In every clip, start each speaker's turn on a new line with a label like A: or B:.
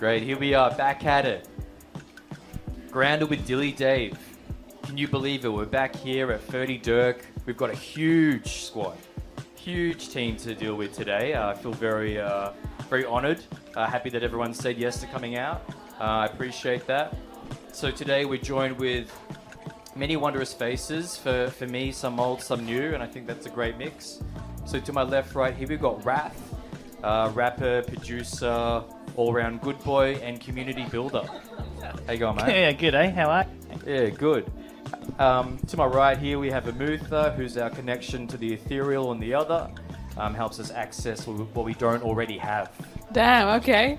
A: Great, here we are, back at it. Grounded with DillyDave. Can you believe it? We're back here at Ferdydurke. We've got a huge squad, huge team to deal with today. I feel very honoured, happy that everyone said yes to coming out. I appreciate that. So today we're joined with many wondrous faces. For me, some old, some new, and I think that's a great mix. So to my left, right here, we've got Rhath, rapper, producer, all-round good boy, and community builder. How you going, mate?
B: Yeah, good, eh? How are you?
A: Yeah, good. To my right here, we have Amutha, who's our connection to the ethereal and the other. Helps us access what we don't already have.
C: Damn, okay.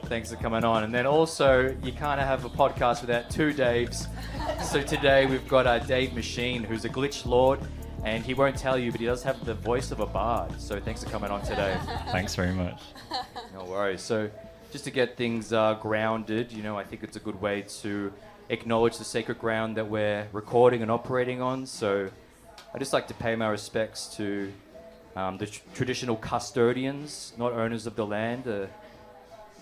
A: Thanks for coming on. And then also, you can't have a podcast without two Daves. So today we've got Dave Machine, who's a glitch lord, and he won't tell you, but he does have the voice of a bard. So thanks for coming on today.
D: Thanks very much.
A: No worries. So just to get things grounded, I think it's a good way to acknowledge the sacred ground that we're recording and operating on. So I just like to pay my respects to the traditional custodians, not owners of the land, the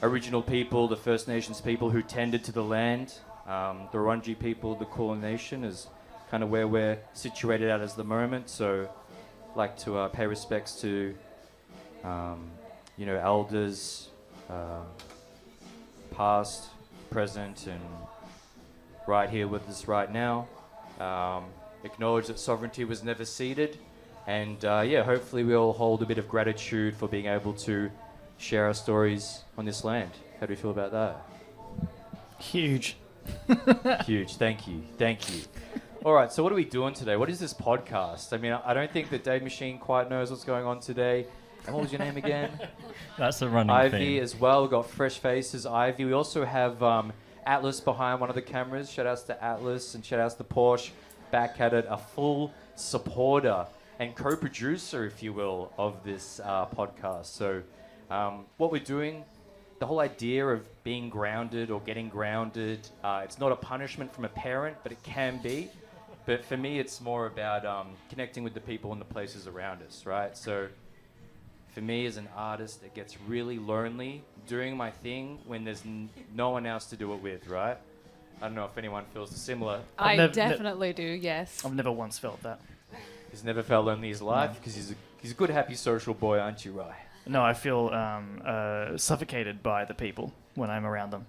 A: original people, the First Nations people who tended to the land. The Wurundjeri people, the Kulin Nation is kind of where we're situated at the moment. So I'd like to pay respects to, elders, past, present, and right here with us right now. Acknowledge that sovereignty was never ceded. And hopefully we'll hold a bit of gratitude for being able to share our stories on this land. How do you feel about that?
B: Huge.
A: Huge. Thank you. All right, so what are we doing today? What is this podcast? I mean, I don't think that Dave Machine quite knows what's going on today. And what was your name again?
D: That's the running
A: Ivy
D: theme.
A: as well. We've got fresh faces, Ivy. We also have Atlas behind one of the cameras. Shout outs to Atlas and shout outs to Porsche. Back at it, a full supporter and co-producer, if you will, of this podcast. So what we're doing, the whole idea of being grounded or getting grounded, it's not a punishment from a parent, but it can be. But for me, it's more about connecting with the people and the places around us, right? So for me as an artist, it gets really lonely doing my thing when there's no one else to do it with, right? I don't know if anyone feels similar.
C: I definitely do, yes.
B: I've never once felt that.
A: He's never felt lonely in his life because he's a good, happy, social boy, aren't you, Rye?
B: No, I feel suffocated by the people when I'm around them.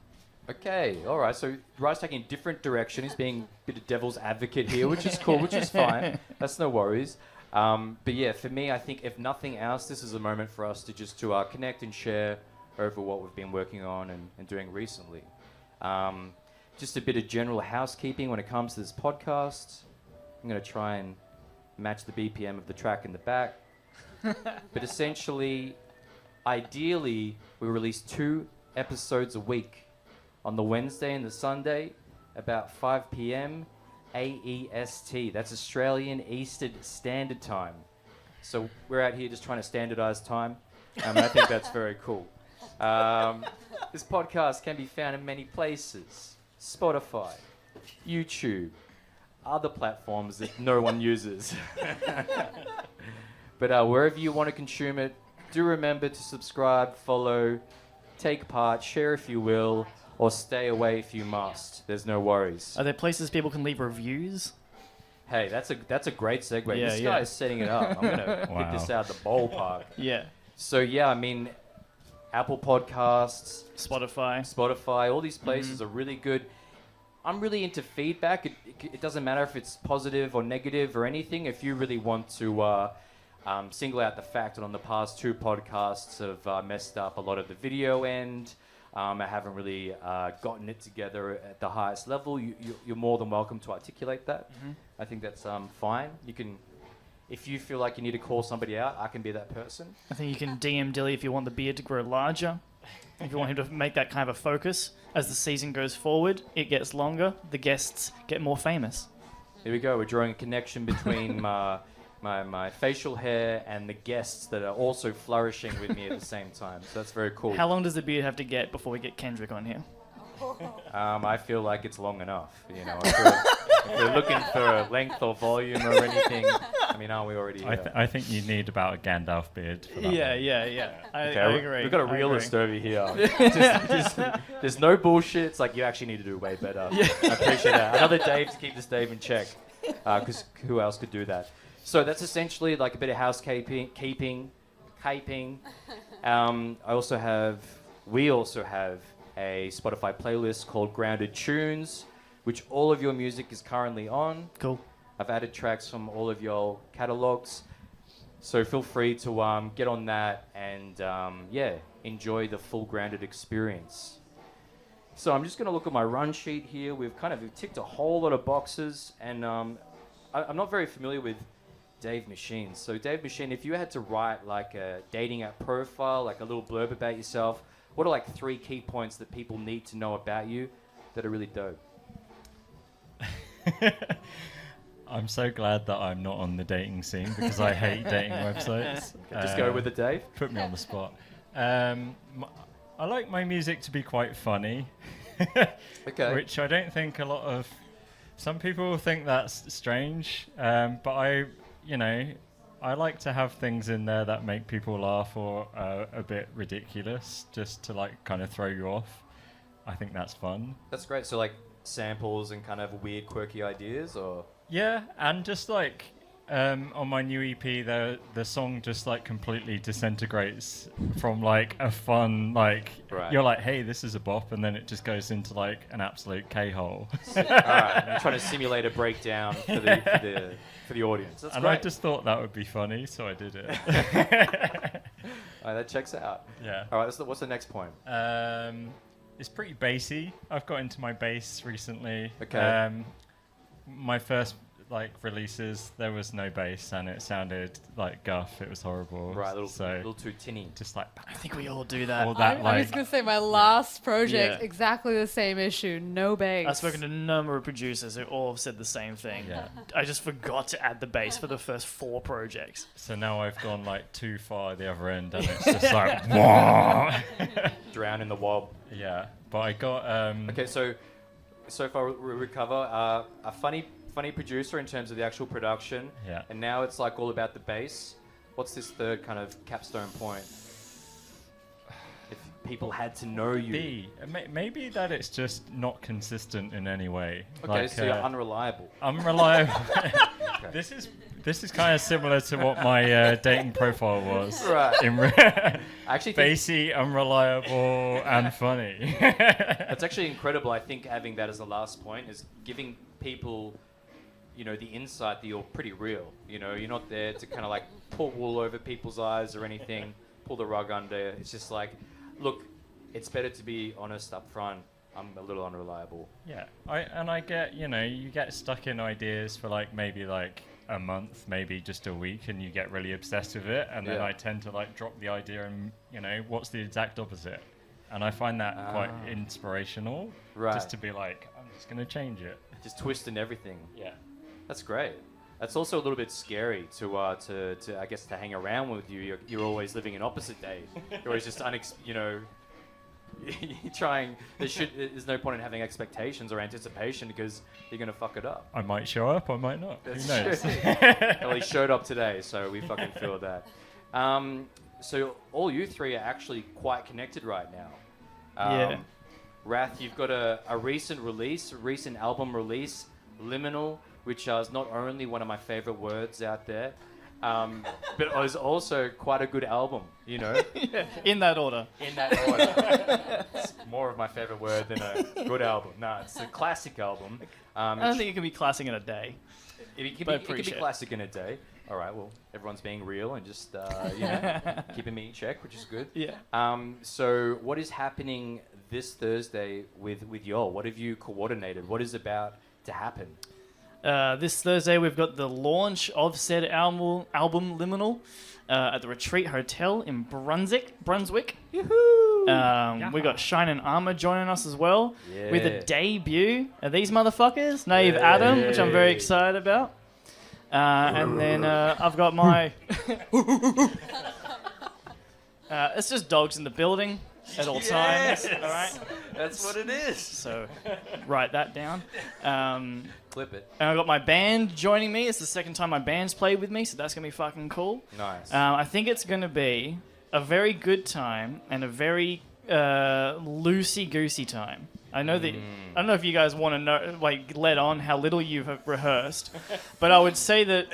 A: Okay, all right. So Rye's taking a different direction. He's being a bit of devil's advocate here, which is cool, which is fine. That's no worries. But yeah, for me, I think if nothing else, this is a moment for us to just connect and share over what we've been working on and doing recently. Just a bit of general housekeeping when it comes to this podcast. I'm going to try and match the BPM of the track in the back. But essentially, ideally, we release 2 episodes a week on the Wednesday and the Sunday, about 5 p.m. AEST. That's Australian Eastern Standard Time. So we're out here just trying to standardize time. And I think that's very cool. This podcast can be found in many places. Spotify, YouTube, other platforms that no one uses. But wherever you want to consume it, do remember to subscribe, follow, take part, share if you will, or stay away if you must. There's no worries.
B: Are there places people can leave reviews?
A: Hey, that's a great segue.
B: Yeah,
A: This guy is setting it up. I'm going to pick this out of the ballpark.
B: Yeah.
A: So, yeah, I mean, Apple Podcasts,
B: Spotify,
A: all these places are really good. I'm really into feedback. It doesn't matter if it's positive or negative or anything. If you really want to single out the fact that on the past 2 podcasts have messed up a lot of the video end, I haven't really gotten it together at the highest level, you're more than welcome to articulate that. I think that's fine. You can, if you feel like you need to call somebody out, I can be that person.
B: I think you can DM Dilly if you want the beard to grow larger. If you want him to make that kind of a focus. As the season goes forward, it gets longer, the guests get more famous.
A: Here we go. We're drawing a connection between my facial hair and the guests that are also flourishing with me at the same time. So that's very cool.
B: How long does the beard have to get before we get Kendrick on here?
A: I feel like it's long enough. You know, if we're looking for length or volume or anything, I mean, aren't we already here?
D: I think you need about a Gandalf beard for that
B: Yeah.
D: one.
B: I
A: Okay,
B: agree.
A: we've got a
B: I
A: realist
B: agree.
A: over here. There's no bullshit. It's like you actually need to do way better. I appreciate that. Another Dave to keep this Dave in check, because who else could do that? So that's essentially like a bit of housekeeping. We also have a Spotify playlist called Grounded Tunes, which all of your music is currently on.
B: Cool.
A: I've added tracks from all of your catalogs, so feel free to get on that and enjoy the full Grounded experience. So I'm just going to look at my run sheet here. We've ticked a whole lot of boxes, and I'm not very familiar with Dave Machine. So Dave Machine, if you had to write like a dating app profile, like a little blurb about yourself, what are like 3 key points that people need to know about you that are really dope?
D: I'm so glad that I'm not on the dating scene because I hate dating websites.
A: Just go with it, Dave.
D: Put me on the spot. I like my music to be quite funny.
A: Okay.
D: Which I don't think a lot of... Some people think that's strange, but I like to have things in there that make people laugh or a bit ridiculous, just to like kind of throw you off. I think that's fun.
A: That's great. So like samples and kind of weird, quirky ideas, or
D: Yeah, and just like on my new EP, the song just like completely disintegrates from like a fun like
A: Right.
D: You're like, hey, this is a bop, and then it just goes into like an absolute K-hole.
A: all right, I'm trying to simulate a breakdown for the audience. That's
D: And
A: great.
D: I just thought that would be funny, so I did it.
A: All right, that checks out.
D: Yeah.
A: All right, what's the next point?
D: It's pretty bassy. I've got into my bass recently.
A: Okay.
D: My first like releases, there was no bass, and it sounded like guff. It was horrible.
A: Right, a
D: so
A: little too tinny.
D: just like
B: I think we all do that.
D: all that
C: I was
D: like
C: going to say my last project,
B: Yeah.
C: exactly the same issue, no bass.
B: I've spoken to a number of producers who all have said the same thing.
D: Yeah.
B: I just forgot to add the bass for the first 4 projects.
D: So now I've gone like too far the other end, and it's just like whoa.
A: Drown in the wob.
D: Yeah, but I got
A: Okay, so far we recover a funny producer in terms of the actual production.
D: Yeah.
A: And now it's like all about the bass. What's this third kind of capstone point? If people had to know you.
D: B. Maybe that it's just not consistent in any way.
A: Okay,
D: like,
A: so you're unreliable.
D: unreliable. This is kind of similar to what my dating profile was.
A: Right. I actually think
D: Bassy, unreliable, and funny.
A: that's actually incredible. I think having that as the last point is giving people, the insight that you're pretty real. You're not there to kind of like pull wool over people's eyes or anything, pull the rug under. It's just like, look, it's better to be honest up front. I'm a little unreliable.
D: Yeah, I get, you get stuck in ideas for like maybe like a month, maybe just a week, and you get really obsessed with it, and then
A: Yeah.
D: I tend to like drop the idea and what's the exact opposite, and I find that quite inspirational.
A: Right.
D: Just to be like, I'm just gonna change it.
A: Just twisting everything.
D: Yeah.
A: That's great. That's also a little bit scary to I guess to hang around with you. You're always living in opposite days. You're always just you're trying. There's no point in having expectations or anticipation because you're gonna fuck it up.
D: I might show up, I might not.
A: That's
D: Who knows?
A: true. Well, he showed up today, so we fucking feel that. So all you three are actually quite connected right now.
B: Yeah.
A: Rhath, you've got a recent album release, Liminal, which is not only one of my favorite words out there, but it was also quite a good album,
B: In that order.
A: in that order. It's more of my favorite word than a good album. No, it's a classic album.
B: I don't think it can be classic in a day.
A: It can
B: but
A: be
B: appreciate it.
A: classic in a day. All right, well, everyone's being real and just, keeping me in check, which is good.
B: Yeah.
A: So what is happening this Thursday with Yol? What have you coordinated? What is about to happen?
B: This Thursday, we've got the launch of said album Liminal at the Retreat Hotel in Brunswick. We got Shine and Armour joining us as well with a debut of these motherfuckers, Naive Adam, which I'm very excited about. And then I've got my... it's just dogs in the building. at all times. All right.
A: That's what it is.
B: So write that down.
A: Clip it.
B: And I've got my band joining me. It's the second time my band's played with me, so that's going to be fucking cool.
A: Nice.
B: I think it's going to be a very good time and a very loosey-goosey time. I know that. I don't know if you guys want to know, like, let on how little you've rehearsed, but I would say that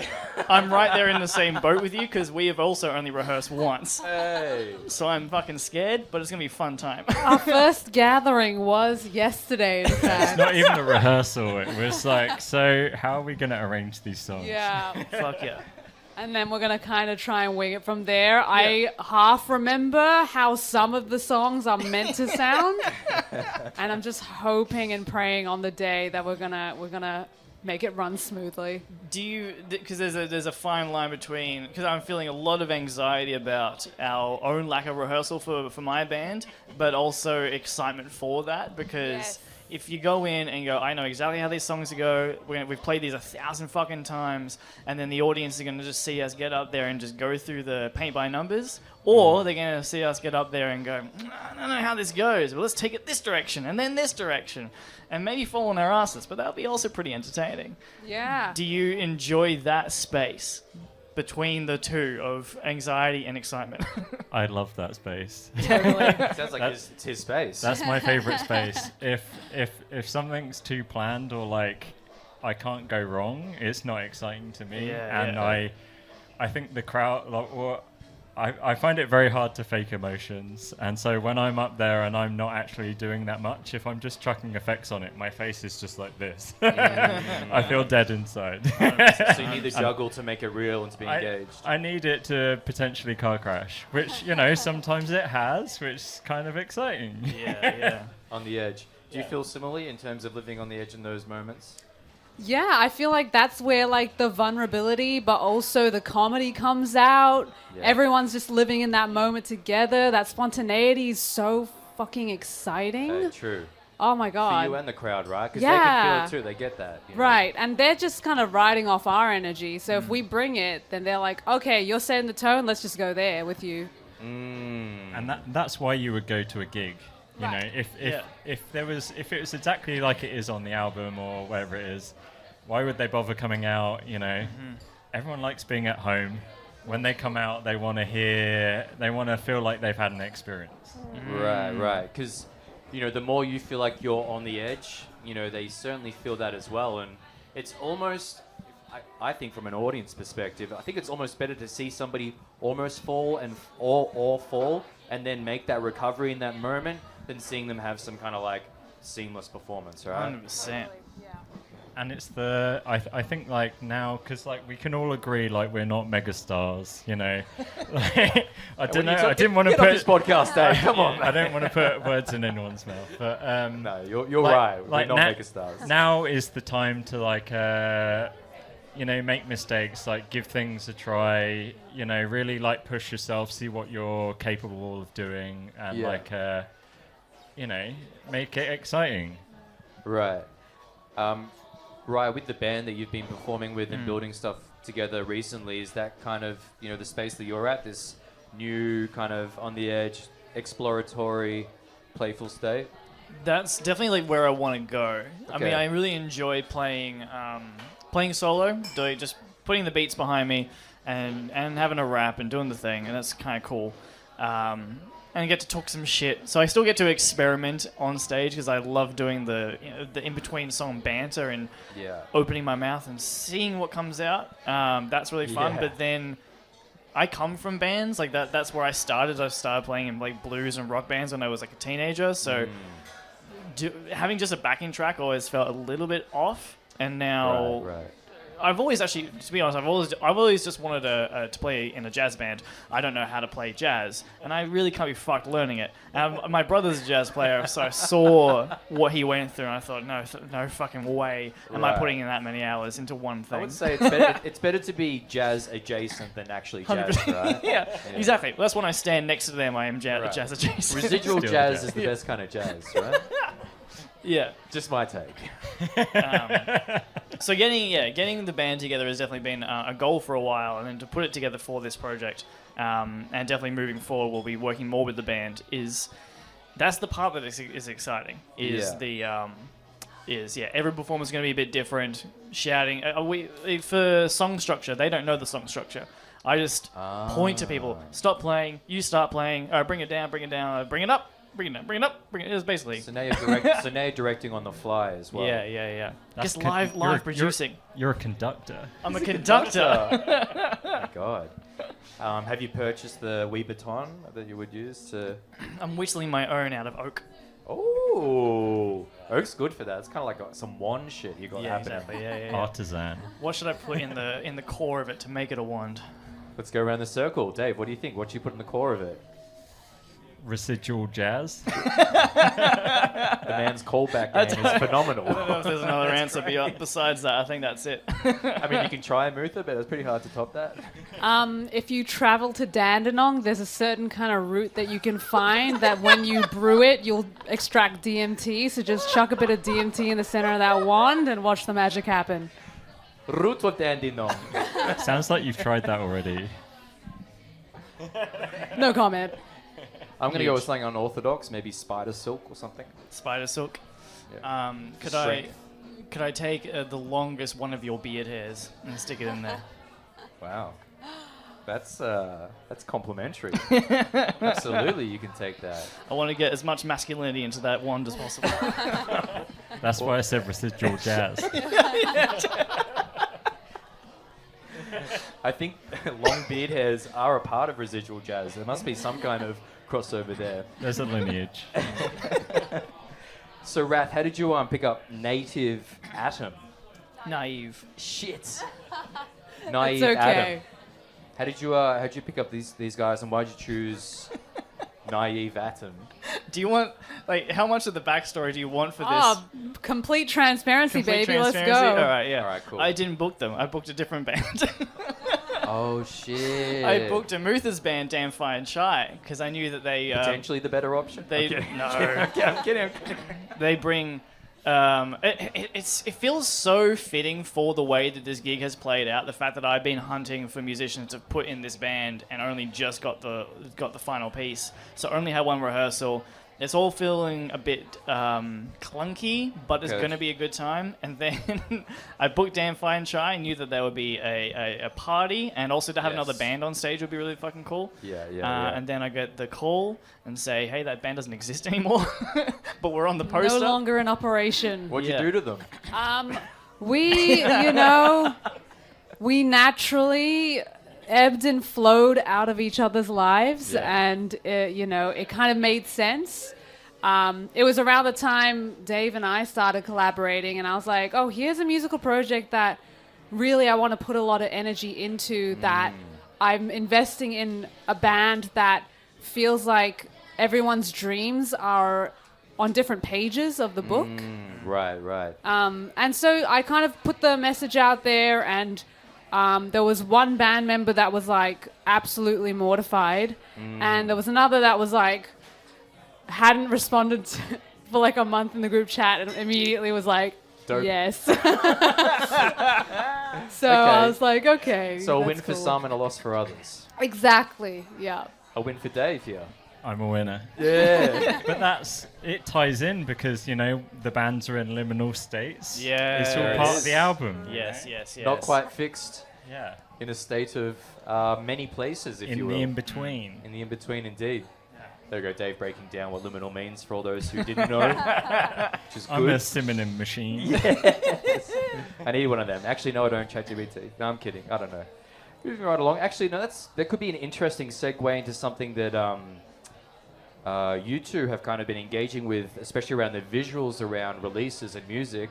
B: I'm right there in the same boat with you because we have also only rehearsed once.
A: Hey.
B: So I'm fucking scared, but it's gonna be a fun time.
C: Our first gathering was yesterday, in
D: It's
C: fact.
D: not even a rehearsal. It was like, so how are we going to arrange these songs?
C: Yeah.
B: Fuck yeah.
C: And then we're going to kind of try and wing it from there. I half remember how some of the songs are meant to sound. And I'm just hoping and praying on the day that we're gonna make it run smoothly.
B: Do you? Because there's a fine line between. Because I'm feeling a lot of anxiety about our own lack of rehearsal for my band, but also excitement for that because.
C: Yes.
B: If you go in and go, I know exactly how these songs go. We've played these 1,000 fucking times, and then the audience are going to just see us get up there and just go through the paint by numbers, or they're going to see us get up there and go, I don't know how this goes, but let's take it this direction and then this direction, and maybe fall on our asses. But that'll be also pretty entertaining.
C: Yeah.
B: Do you enjoy that space between the two of anxiety and excitement?
D: I love that space.
C: Totally.
A: Sounds like it's his space.
D: That's my favorite space. If something's too planned or like I can't go wrong, it's not exciting to me.
B: Yeah,
D: and
B: yeah.
D: I think the crowd, like, well, I find it very hard to fake emotions. And so when I'm up there and I'm not actually doing that much, if I'm just chucking effects on it, my face is just like this. I feel dead inside.
A: So you need the juggle to make it real and to be engaged.
D: I need it to potentially car crash, which, sometimes it has, which is kind of exciting.
B: Yeah.
A: On the edge. Do you feel similarly in terms of living on the edge in those moments?
C: Yeah, I feel like that's where like the vulnerability, but also the comedy comes out.
A: Yeah.
C: Everyone's just living in that moment together. That spontaneity is so fucking exciting.
A: True.
C: Oh my
A: For
C: god.
A: you and the crowd, right? Because
C: Yeah.
A: they can feel it too. They get that. you know?
C: Right, and they're just kind of riding off our energy. So if we bring it, then they're like, okay, you're setting the tone. Let's just go there with you.
D: And that's why you would go to a gig. You know,
C: Right.
D: if it was exactly like it is on the album or wherever it is, why would they bother coming out? Everyone likes being at home. When they come out, they want to feel like they've had an experience.
A: Right. Because, the more you feel like you're on the edge, they certainly feel that as well. And it's almost, I think from an audience perspective, I think it's almost better to see somebody almost fall or fall and then make that recovery in that moment than seeing them have some kind of like seamless performance, right?
B: 100%.
D: And it's I think like now, because like we can all agree like we're not megastars, Like, I don't know. I didn't want to
A: Get off
D: put
A: this podcast, Dave. Come on,
D: I don't want to put words in anyone's mouth, but
A: No, you're right. We're not
D: na-
A: megastars.
D: Now is the time to like make mistakes, like give things a try, really like push yourself, see what you're capable of doing, and make it exciting.
A: Right. Right, with the band that you've been performing with and building stuff together recently, is that kind of, the space that you're at, this new kind of on the edge, exploratory, playful state?
B: That's definitely like where I want to go. I mean,
A: Okay.
B: I really enjoy playing solo, just putting the beats behind me and having a rap and doing the thing, and that's kind of cool. And I get to talk some shit. So I still get to experiment on stage because I love doing the in-between song banter and opening my mouth and seeing what comes out. That's really fun.
A: Yeah.
B: But then I come from bands like that. That's where I started. I started playing in like blues and rock bands when I was like a teenager. So having just a backing track always felt a little bit off. And now
A: Right.
B: I've always actually, to be honest, I've always just wanted to play in a jazz band. I don't know how to play jazz, and I really can't be fucked learning it. My brother's a jazz player, so I saw what he went through, and I thought, no fucking way am I
A: Right.
B: putting in that many hours into one thing.
A: I would say it's better to be jazz adjacent than actually jazz,
B: 100%.
A: right?
B: yeah, exactly. That's when I stand next to them. I am
A: Right.
B: jazz adjacent.
A: Residual
D: Still
A: jazz
D: jazz.
A: is the best kind of jazz, right?
B: yeah.
A: Just my take.
B: So getting the band together has definitely been a goal for a while, and then to put it together for this project, and definitely moving forward, we'll be working more with the band. Is that's the part that is exciting. Every performance is going to be a bit different. Shouting. For song structure, they don't know the song structure. I just point to people. Stop playing. You start playing. All right, bring it down. Bring it down. Bring it up. Bring it up. Bring it up. Bring it. It's basically.
A: So now you're directing on the fly as well.
B: Yeah.
D: That's
B: Just live producing.
D: You're a conductor.
B: I'm a conductor.
A: Oh my God. Have you purchased the wee baton that you would use to?
B: I'm whistling my own out of oak.
A: Oh, oak's good for that. It's kind of like some wand shit you got happening.
B: Exactly. Yeah.
D: Artisan.
B: What should I put in the core of it to make it a wand?
A: Let's go around the circle. Dave, what do you think? What should you put in the core of it?
D: Residual jazz.
A: The man's callback game is phenomenal.
B: I don't know if there's another answer besides that. I think that's it.
A: I mean, you can try Amutha, but it's pretty hard to top that.
C: If you travel to Dandenong, there's a certain kind of root that you can find that when you brew it, you'll extract DMT. So just chuck a bit of DMT in the center of that wand and watch the magic happen.
A: Root of Dandenong.
D: Sounds like you've tried that already.
C: No comment.
A: I'm going to go with something unorthodox, maybe spider silk or something.
B: Spider silk.
A: Yeah.
B: Could I take the longest one of your beard hairs and stick it in there?
A: Wow. That's complimentary. Absolutely, you can take that.
B: I want to get as much masculinity into that wand as possible.
D: That's why I said residual jazz.
A: I think long beard hairs are a part of residual jazz. There must be some kind of crossover there.
D: There's a lineage.
A: So, Rhath, how did you pick up Native Atom?
B: Naive.
A: Shit. Naive
C: It's okay.
A: Atom. How'd you pick up these guys, and why'd you choose Naive Atom?
B: Do you want, how much of the backstory do you want for this?
C: Oh, complete transparency, baby. Let's go.
B: All right, yeah.
A: All right, cool.
B: I didn't book them. I booked a different band.
A: Oh, shit.
B: I booked Amutha's band, Damn Fine Shy, because I knew that they...
A: Potentially the better option?
B: They
A: I'm kidding.
B: They bring... it feels so fitting for the way that this gig has played out. The fact that I've been hunting for musicians to put in this band and only just got the final piece, so only had one rehearsal. It's all feeling a bit clunky, but it's going to be a good time. And then I booked Damn Fine Shy. I knew that there would be a party, and also to have another band on stage would be really fucking cool.
C: Yeah.
B: And then I get the call and say, hey, that band doesn't exist anymore, but we're on the poster.
C: No longer in operation.
A: What'd you do to them?
C: We naturally ebbed and flowed out of each other's lives, and it kind of made sense. It was around the time Dave and I started collaborating, and I was like, oh, here's a musical project that really I want to put a lot of energy into, that I'm investing in a band that feels like everyone's dreams are on different pages of the book.
A: Right.
C: And so I kind of put the message out there, and there was one band member that was absolutely mortified, and there was another that was hadn't responded for a month in the group chat, and immediately was
A: Dope.
C: yes. So I was like, okay.
A: So a win
C: that's
A: for
C: cool.
A: some and a loss for others.
C: Exactly. Yeah.
A: A win for Dave here.
D: I'm a winner.
A: Yeah.
D: But it ties in because, the bands are in liminal states.
B: Yeah.
D: It's all part of the album.
B: Yes.
A: Not quite fixed.
D: Yeah.
A: In a state of many places, if you will.
D: In the in-between.
A: In the in-between, indeed. There we go, Dave breaking down what liminal means for all those who didn't know. Which is good.
D: I'm a synonym machine.
A: Yes. I need one of them. Actually, no, I don't. ChatGPT. No, I'm kidding. I don't know. Moving right along. Actually, no, that could be an interesting segue into something that you two have kind of been engaging with, especially around the visuals around releases and music.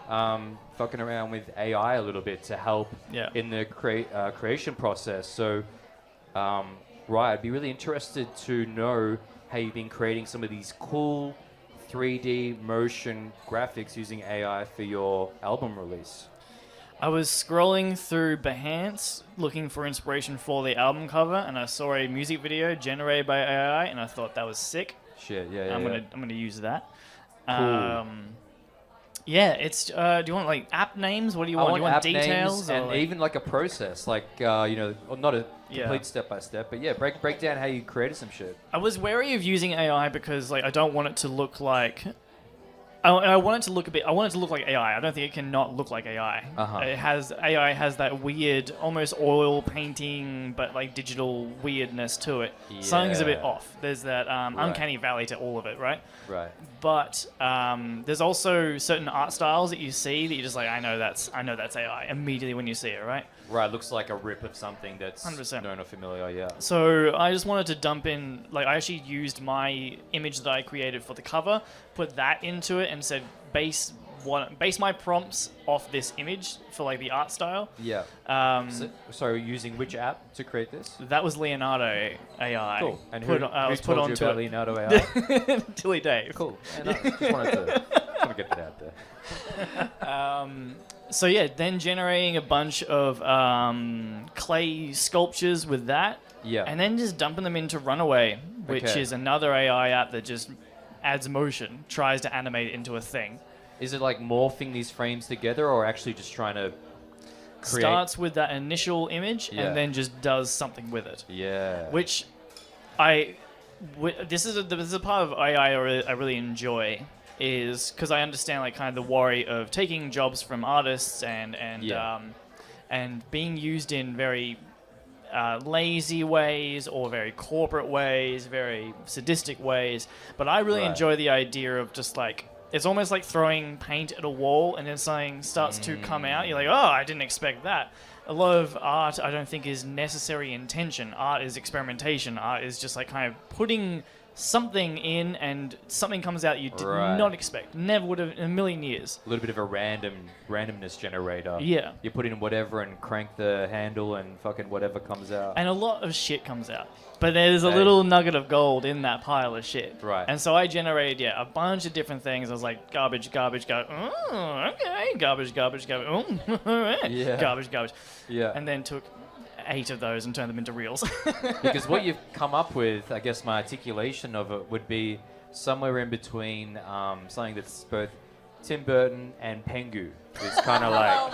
A: Fucking around with AI a little bit to help in the creation process. So, right, I'd be really interested to know how you've been creating some of these cool 3D motion graphics using AI for your album release.
B: I was scrolling through Behance looking for inspiration for the album cover, and I saw a music video generated by AI, and I thought that was sick.
A: Shit, yeah.
B: I'm gonna use that.
A: Cool.
B: Yeah, it's. Do you want like app names? What do you want? Do you want
A: app
B: details
A: names and
B: or like,
A: even like a process, like or not a
B: Yeah.
A: complete step by step, but yeah, break down how you created some shit.
B: I was wary of using AI because like I don't want it to look like. I want it to look a bit. I want it to look like AI. I don't think it can not look like AI.
A: Uh-huh.
B: AI has that weird, almost oil painting, but like digital weirdness to it. Something's a bit
A: Yeah.
B: off. There's that uncanny valley to all of it, right?
A: Right.
B: But there's also certain art styles that you see that you're just like, I know that's AI immediately when you see it, right?
A: Right, looks like a rip of something that's
B: 100%.
A: known or familiar, yeah.
B: So I just wanted to dump in, like I actually used my image that I created for the cover, put that into it and said base my prompts off this image for like the art style.
A: Yeah. So using which app to create this?
B: That was Leonardo AI.
A: Cool. And
B: Put
A: who,
B: on- I
A: who
B: was put
A: told you
B: onto
A: about
B: it.
A: Leonardo AI?
B: DillyDave.
A: Cool. And just wanted to get that out there.
B: So yeah, then generating a bunch of clay sculptures with that.
A: Yeah.
B: And then just dumping them into Runaway, which
A: Okay.
B: is another AI app that just adds motion, tries to animate it into a thing.
A: Is it like morphing these frames together or actually just trying to create?
B: Starts with that initial image
A: Yeah.
B: and then just does something with it.
A: Yeah.
B: Which this is a part of AI I really enjoy, is because I understand like kind of the worry of taking jobs from artists and
A: Yeah.
B: and being used in very lazy ways or very corporate ways, very sadistic ways. But I really
A: Right.
B: enjoy the idea of just like, it's almost like throwing paint at a wall and then something starts to come out. You're like, oh, I didn't expect that. A lot of art I don't think is necessary intention. Art is experimentation. Art is just like kind of putting something in and something comes out you did
A: Right.
B: not expect. Never would have in a million years.
A: A little bit of a randomness generator.
B: Yeah.
A: You put in whatever and crank the handle and fucking whatever comes out.
B: And a lot of shit comes out. But there's a
A: Hey.
B: little nugget of gold in that pile of shit.
A: Right.
B: And so I generated, a bunch of different things. I was like, garbage, oh, okay, garbage, oh, alright.
A: Yeah.
B: Garbage.
A: Yeah.
B: And then took 8 of those and turned them into reels.
A: Because what you've come up with, I guess my articulation of it would be somewhere in between something that's both Tim Burton and Pengu. It's kind of like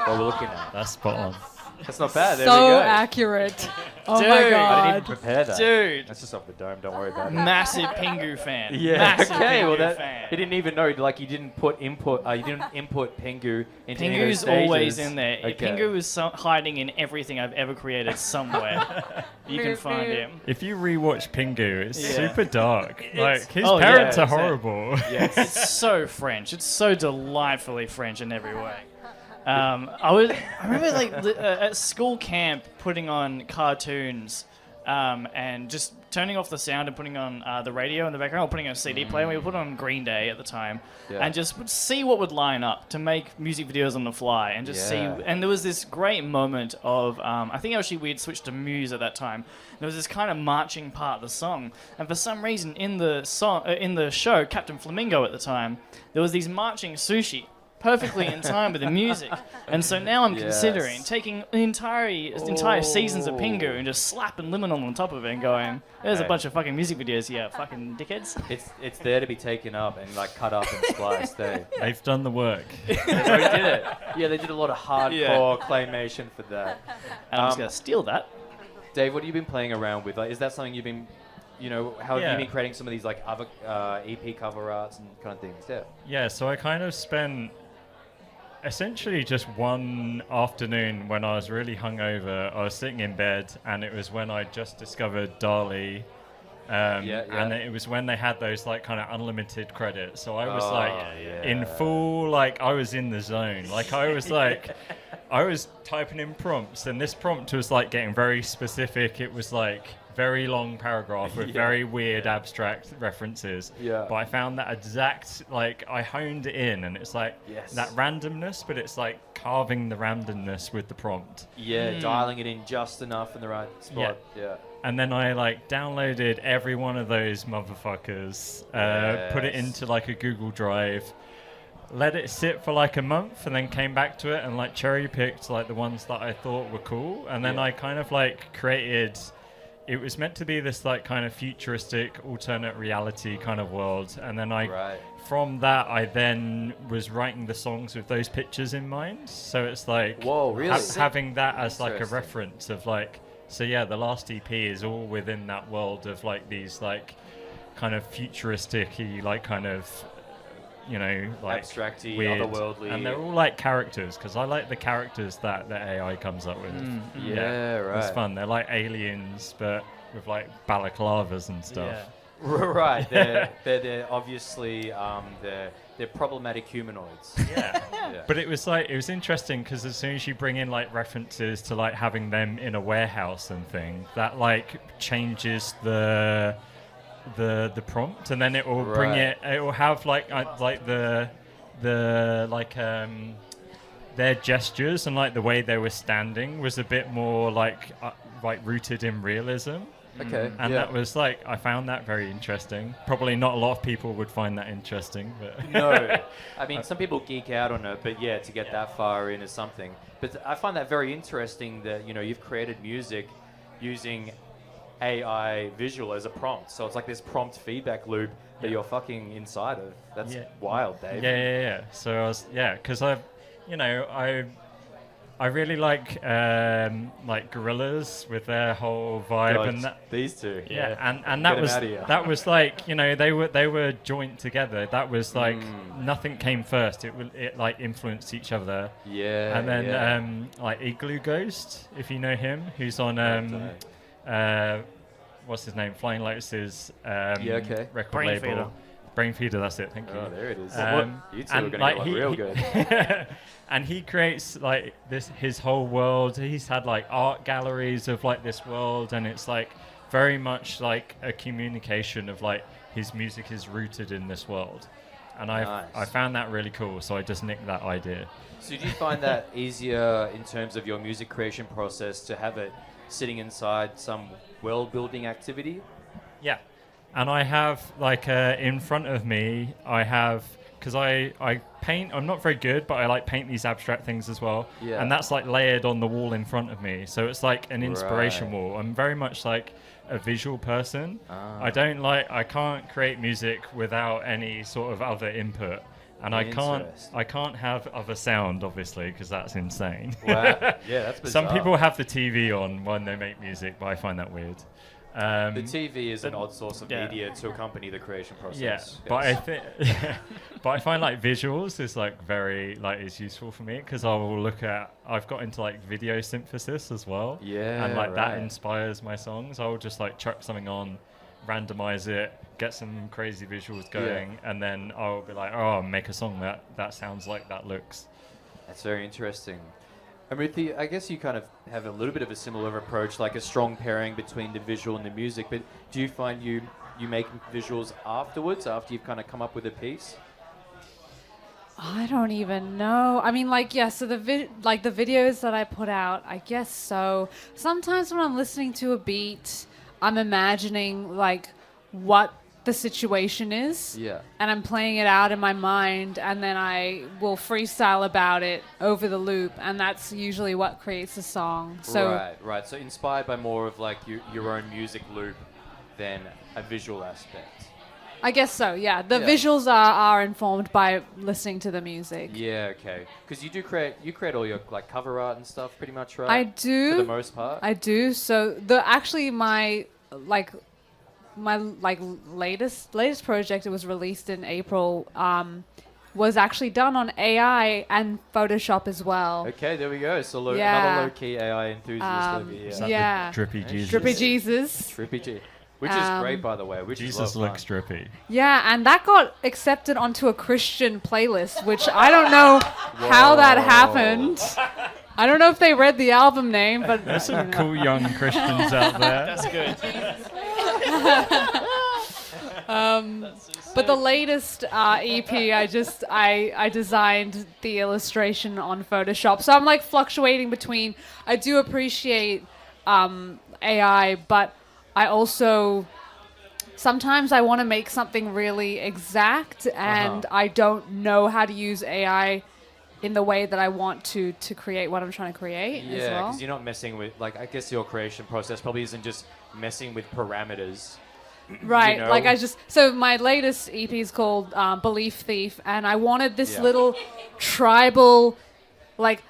A: what we're looking at.
D: That's spot on.
A: That's not bad. There we
C: So
A: go.
C: accurate. Oh
B: Dude.
C: my
A: I didn't
C: god.
A: even prepare that.
B: Dude.
A: That's just off the dome. Don't worry about it.
B: Massive Pingu fan.
A: Yeah.
B: Massive
A: Okay. Well,
B: Pingu fan.
A: he didn't even know. Like, you didn't input Pengu into any of those
B: Pingu's always
A: stages.
B: in there.
A: Okay.
B: Pingu is hiding in everything I've ever created somewhere. You can find him.
D: If you rewatch Pingu, it's
B: Yeah.
D: super dark. Like his
B: Oh, yeah,
D: parents are
B: it's a-
D: horrible.
A: Yes.
B: It's so French. It's so delightfully French in every way. I remember like at school camp putting on cartoons and just turning off the sound and putting on the radio in the background, or putting on a CD player. We would put on Green Day at the time,
A: Yeah.
B: and just see what would line up to make music videos on the fly, and just see.
A: Yeah.
B: And there was this great moment of I think actually we had switched to Muse at that time. There was this kind of marching part of the song, and for some reason in the song in the show Captain Flamingo at the time, there was these marching sushi. Perfectly in time with the music, and so now I'm
A: Yes.
B: considering taking the entire seasons of Pingu and just slapping Liminal on top of it and going, "There's a
A: Hey.
B: bunch of fucking music videos here, fucking dickheads."
A: It's there to be taken up and like cut up and spliced.
D: They've done the work.
A: They already did it. Yeah, they did a lot of hardcore
B: Yeah.
A: claymation for that.
B: And I'm just gonna steal that.
A: Dave, what have you been playing around with? Like, is that something you've been, how have
D: Yeah.
A: you been creating some of these like other EP cover arts and kind of things? Yeah.
D: Yeah, so I kind of spent essentially just one afternoon when I was really hungover. I was sitting in bed, and it was when I just discovered DALL-E.
A: Yeah.
D: And it was when they had those like kind of unlimited credits. So I was
A: Oh,
D: like
A: yeah.
D: in full, like I was in the zone. Like I was like, I was typing in prompts, and this prompt was like getting very specific. It was like very long paragraph with
A: Yeah.
D: very weird abstract references.
A: Yeah.
D: But I found that exact, like I honed it in, and it's like
A: Yes.
D: that randomness, but it's like carving the randomness with the prompt.
A: Yeah, dialing it in just enough in the right spot. Yeah.
D: And then I like downloaded every one of those motherfuckers, put it
A: Yes.
D: into like a Google Drive, let it sit for like a month, and then came back to it and like cherry picked like the ones that I thought were cool. And then
A: Yeah.
D: I kind of like created it was meant to be this like kind of futuristic alternate reality kind of world, and then from that I then was writing the songs with those pictures in mind. So it's like
A: Whoa, really?
D: having that as like a
A: Interesting.
D: reference of like, so yeah, the last EP is all within that world of like these like kind of futuristic-y, like kind of, you know, like
A: Abstract-y,
D: weird,
A: otherworldly.
D: and they're all like characters, because I like the characters that the AI comes up with.
A: Yeah, right.
D: It's fun. They're like aliens, but with like balaclavas and stuff.
B: Yeah.
A: Right, they're obviously they're problematic humanoids.
D: Yeah.
A: Yeah.
D: But it was interesting because as soon as you bring in like references to like having them in a warehouse and thing, that like changes the prompt, and then it will bring
A: Right.
D: it will have like the like their gestures and like the way they were standing was a bit more like rooted in realism.
A: Okay.
D: And
A: yeah.
D: that was like, I found that very interesting. Probably not a lot of people would find that interesting, but
A: No, I mean, some people geek out on it, but yeah, to get that far in is something. But I find that very interesting that, you know, you've created music using AI visual as a prompt. So it's like this prompt feedback loop that you're fucking inside of. That's wild, Dave.
D: Yeah. So I was, because I really like Gorillaz with their whole vibe,
A: God,
D: and that,
A: these two.
D: and
A: Get
D: that
A: 'em
D: was
A: outta here.
D: that was like, you know, they were joint together. That was like nothing came first. It like influenced each other.
A: Yeah.
D: And then
A: yeah.
D: like Igloo Ghost, if you know him, who's on what's his name, Flying Lotus's
A: okay.
D: record
B: Brain
D: label.
B: Feeder.
D: Brain Feeder, that's it. Thank you.
A: Oh, there it is. You two are
D: and
A: going to
D: like
A: get on real good.
D: and he creates like his whole world. He's had like art galleries of like this world, and it's like very much like a communication of like his music is rooted in this world. And I found that really cool, so I just nicked that idea.
A: So do you find that easier in terms of your music creation process to have it sitting inside some world-building activity?
D: Yeah. And I have like in front of me, I have, because I paint, I'm not very good, but I like paint these abstract things as well.
A: Yeah.
D: And that's like layered on the wall in front of me. So it's like an inspiration
A: Right.
D: wall. I'm very much like a visual person.
A: Ah.
D: I can't create music without any sort of other input. And I can't have other sound, obviously, because that's insane.
A: Wow. Yeah, that's bizarre.
D: Some people have the TV on when they make music, but I find that weird.
A: The TV is an odd source of
B: yeah.
A: media to accompany the creation process.
D: Yeah,
A: Yes.
D: but I think, but I find like visuals is like very like is useful for me, because I will look at, I've got into like video synthesis as well.
A: Yeah,
D: and like that
A: right.
D: inspires my songs. I will just like chuck something on, randomize it, get some crazy visuals going, and then I'll be like, oh, I'll make a song that sounds like that looks.
A: That's very interesting. Amutha, I guess you kind of have a little bit of a similar approach, like a strong pairing between the visual and the music, but do you find you make visuals afterwards, after you've kind of come up with a piece?
C: I don't even know. I mean, like, yeah, so the videos that I put out, I guess so. Sometimes when I'm listening to a beat, I'm imagining, like, what the situation is.
A: Yeah.
C: And I'm playing it out in my mind, and then I will freestyle about it over the loop, and that's usually what creates the song. So
A: Right. So inspired by more of like your own music loop than a visual aspect.
C: I guess so, yeah. The
A: Yeah.
C: visuals are informed by listening to the music.
A: Yeah, okay. Because you create all your like cover art and stuff pretty much, right?
C: I do.
A: For the most part.
C: I do. So my latest project, it was released in April, was actually done on AI and Photoshop as well.
A: Okay, there we go. So
C: Yeah.
A: another low-key AI enthusiast over here.
D: Is that
C: Yeah.
D: the Drippy Jesus?
C: Drippy Jesus.
A: Trippy G. Which is great, by the way. Which
D: Jesus
A: is a lot of
D: looks
A: fun.
D: drippy.
C: Yeah, and that got accepted onto a Christian playlist, which I don't know how that happened. I don't know if they read the album name, but
D: There's some cool young Christians out there.
B: That's good.
C: But the latest EP, I designed the illustration on Photoshop. So I'm like fluctuating between, I do appreciate AI, but I also, sometimes I want to make something really exact, and I don't know how to use AI in the way that I want to create what I'm trying to create as
A: Yeah,
C: well.
A: because you're not messing with, like, I guess your creation process probably isn't just messing with parameters.
C: Right,
A: you know?
C: like so my latest EP is called Belief Thief, and I wanted this little tribal, like,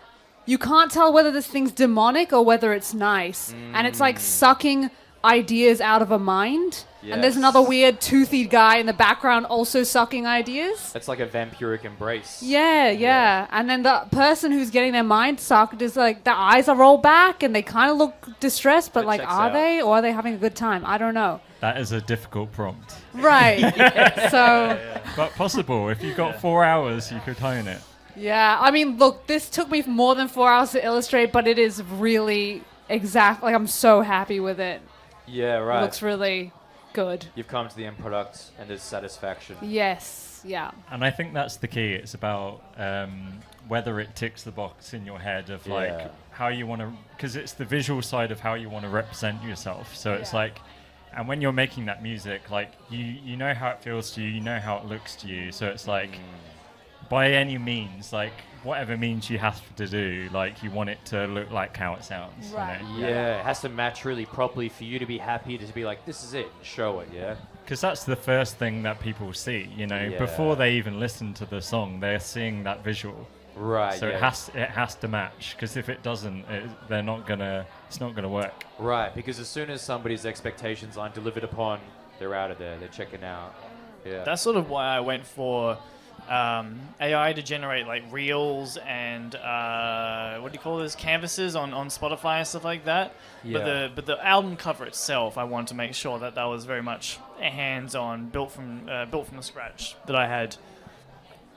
C: you can't tell whether this thing's demonic or whether it's nice, and it's like sucking ideas out of a mind, and there's another weird toothy guy in the background also sucking ideas.
A: That's like a vampiric embrace.
C: Yeah. And then the person who's getting their mind sucked is like, their eyes are rolled back and they kind of look distressed, but
A: That
C: like,
A: checks
C: are
A: out.
C: they? Or are they having a good time? I don't know.
D: That is a difficult prompt.
C: Right. So,
D: But possible. If you got 4 hours, you could hone it.
C: yeah. I mean, look, this took me more than 4 hours to illustrate, but it is really exact. Like, I'm so happy with it.
A: Yeah,
C: It
A: right.
C: looks really good.
A: You've come to the end product and there's satisfaction.
C: Yes. Yeah.
D: And I think that's the key. It's about whether it ticks the box in your head of
A: Yeah.
D: like how you want to, because it's the visual side of how you want to represent yourself. So it's like, and when you're making that music, like you know how it feels to you, you know how it looks to you. So it's like, by any means, like whatever means you have to do, like you want it to look like how it sounds. you
C: Right.
D: know?
A: Yeah, it has to match really properly for you to be happy, to be like, this is it, show it, yeah?
D: Because that's the first thing that people see, you know,
A: Yeah.
D: before they even listen to the song, they're seeing that visual.
A: Right,
D: So
A: yeah.
D: it has to match. Because if it doesn't, they're not gonna. It's not gonna work.
A: Right, because as soon as somebody's expectations aren't delivered upon, they're out of there, they're checking out. Yeah.
B: That's sort of why I went for AI to generate like reels and what do you call those, canvases on Spotify and stuff like that.
A: Yeah.
B: But the album cover itself, I wanted to make sure that was very much hands-on, built from the scratch. That I had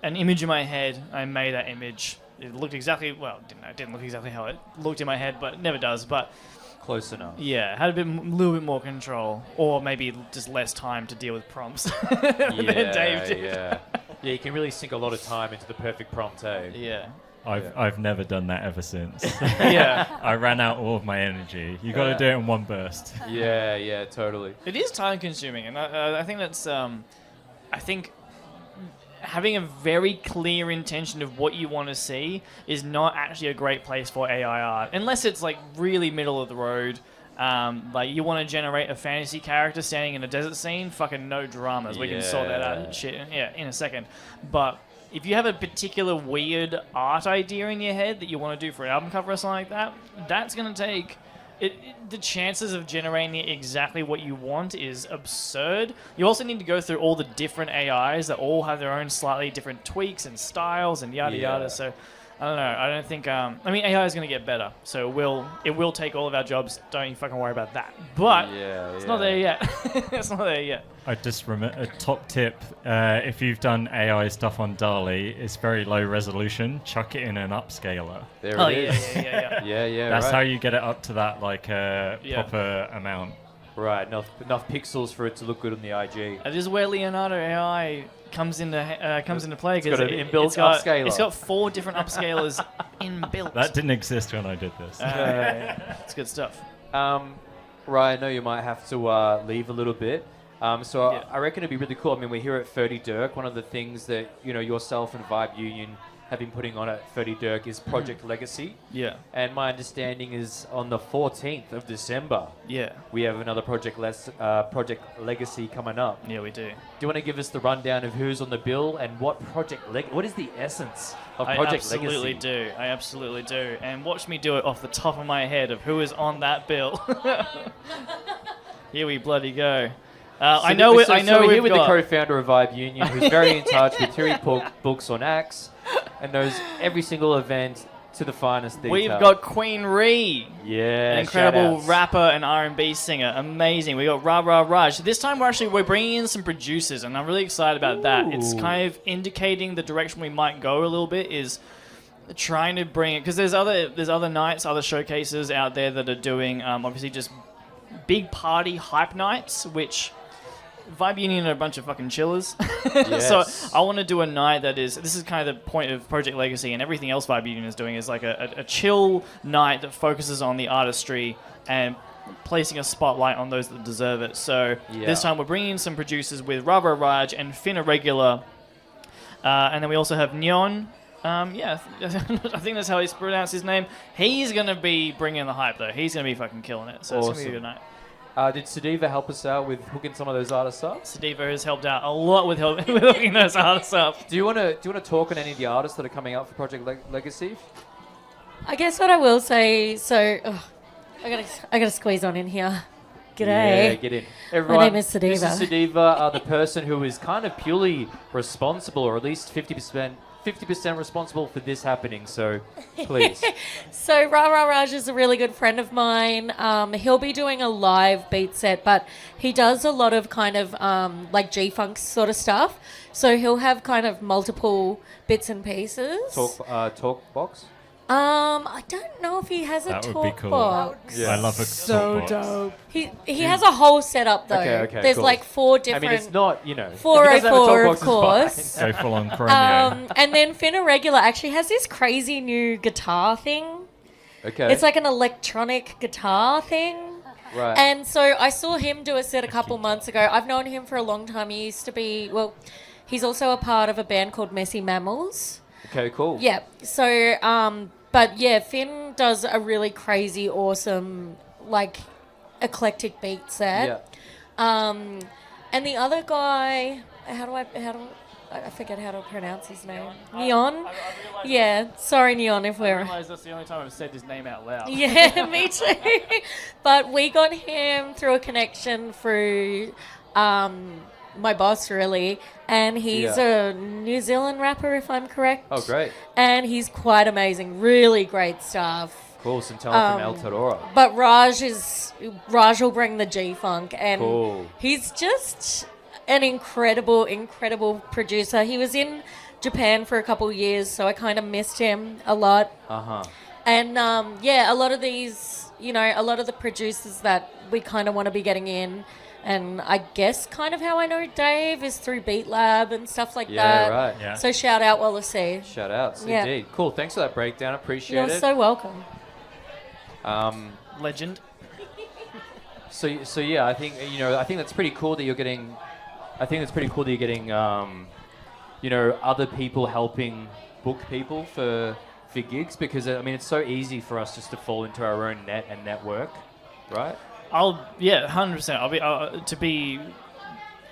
B: an image in my head. I made that image. It looked exactly it didn't look exactly how it looked in my head, but it never does. But
A: Close enough.
B: yeah, had a little bit more control, or maybe just less time to deal with prompts than Dave did.
A: Yeah. Yeah, you can really sink a lot of time into the perfect prompt, eh?
B: Yeah.
D: I've never done that ever since.
B: Yeah.
D: I ran out all of my energy. You got to do it in one burst.
A: Yeah, totally.
B: It is time consuming, and I think that's I think having a very clear intention of what you want to see is not actually a great place for AI art, unless it's like really middle of the road. Like you want to generate a fantasy character standing in a desert scene, fucking no dramas. We can sort that out and shit in a second. But if you have a particular weird art idea in your head that you want to do for an album cover or something like that, that's going to take... the chances of generating exactly what you want is absurd. You also need to go through all the different AIs that all have their own slightly different tweaks and styles and yada yada. So I don't know. I don't think. I mean, AI is going to get better, so it will take all of our jobs. Don't you fucking worry about that. But it's not there yet. It's not there yet.
D: I just remember a top tip: if you've done AI stuff on DALL-E, it's very low resolution. Chuck it in an upscaler.
A: There
B: Oh
A: it
B: yeah,
A: is.
B: yeah.
D: That's
A: right.
D: how you get it up to that proper amount.
A: Right, enough pixels for it to look good on the IG.
B: That is where Leonardo AI comes into play.
A: It's got an inbuilt
B: got
A: upscaler.
B: It's got 4 different upscalers inbuilt.
D: That didn't exist when I did this.
B: Yeah. It's good stuff.
A: Ryan, I know you might have to leave a little bit. So I reckon it'd be really cool. I mean, we're here at Ferdydurke. One of the things that yourself and Vibe Union have been putting on at Ferdydurke is Project Legacy.
B: Yeah.
A: And my understanding is on the 14th of December,
B: Yeah.
A: we have another Project Legacy coming up.
B: Yeah, we do.
A: Do you want to give us the rundown of who's on the bill and what what is the essence of
B: I
A: Project
B: absolutely
A: Legacy?
B: do. I absolutely do. And watch me do it off the top of my head of who is on that bill. Here we bloody go. I know
A: we're
B: we've
A: here with
B: got...
A: the co-founder of Vibe Union, who's very in touch with Terry books on Axe and knows every single event to the finest detail.
B: We've got Queen Ree.
A: an
B: An incredible rapper and R&B singer. Amazing. We got Raj. This time we're bringing in some producers, and I'm really excited about that. It's kind of indicating the direction we might go a little bit, is trying to bring it, because there's other nights, other showcases out there that are doing obviously just big party hype nights, which Vibe Union are a bunch of fucking chillers.
A: Yes.
B: So I want to do a night this is kind of the point of Project Legacy, and everything else Vibe Union is doing is like a chill night that focuses on the artistry and placing a spotlight on those that deserve it. So this time we're bringing in some producers with Raj and Finn Irregular, and then we also have Nyon, Yeah, I think that's how he's pronounced his name. He's going to be bringing the hype, though. He's going to be fucking killing it. So it's going to be a good night.
A: Did Sadiva help us out with hooking some of those artists up?
B: Sadiva has helped out a lot with hooking those artists up.
A: Do you want to talk on any of the artists that are coming up for Project Legacy?
E: I guess what I will say, so I gotta squeeze on in here. G'day.
A: Yeah, get in. Everyone,
E: My name is Sadiva.
A: This is Sadiva, the person who is kind of purely responsible, or at least 50% responsible for this happening. So, please.
E: So Raj is a really good friend of mine. He'll be doing a live beat set, but he does a lot of kind of like G-funk sort of stuff. So he'll have kind of multiple bits and pieces.
A: Talk box?
E: I don't know if he has a
D: That would be
E: talk
D: cool.
E: box.
A: Yeah.
D: I love a
C: So
D: talk box.
C: dope.
E: He has a whole setup though.
A: Okay,
E: There's
A: cool.
E: like 4 different.
A: I mean, it's not, if he doesn't have a
E: 404,
A: talk
E: of
A: box, it's fine.
E: course.
D: Go full on Chromio.
E: And then Finn Irregular actually has this crazy new guitar thing.
A: Okay.
E: It's like an electronic guitar thing.
A: right.
E: And so I saw him do a set a couple months ago. I've known him for a long time. He used to be, he's also a part of a band called Messy Mammals.
A: Okay, cool.
E: Yeah. So, but yeah, Finn does a really crazy, awesome, like, eclectic beat set.
A: Yeah.
E: And the other guy, I forget how to pronounce his name. Neon? Yeah. Sorry, Neon, if
B: I
E: we're...
B: realised that's the only time I've said his name out loud.
E: Yeah, me too. But we got him through a connection through my boss, really. And he's
A: Yeah.
E: a New Zealand rapper, if I'm correct.
A: Oh, great.
E: And he's quite amazing. Really great stuff.
A: Cool. Some talent from El Tadora.
E: But Raj will bring the G-Funk. And
A: Cool.
E: he's just an incredible, incredible producer. He was in Japan for a couple of years, so I kind of missed him a lot.
A: Uh-huh.
E: And a lot of these, a lot of the producers that we kind of want to be getting in, and I guess kind of how I know Dave is through Beat Lab and stuff like
A: Yeah,
E: that.
A: right.
D: Yeah.
E: So shout out Wallacey.
A: Shout outs,
E: Yeah.
A: indeed. Cool. Thanks for that breakdown. Appreciate
E: You're
A: it.
E: so welcome.
B: Legend.
A: So yeah, I think that's pretty cool that you're getting. I think it's pretty cool that you're getting, other people helping book people for gigs, because I mean it's so easy for us just to fall into our own net and network, right?
B: 100%. To be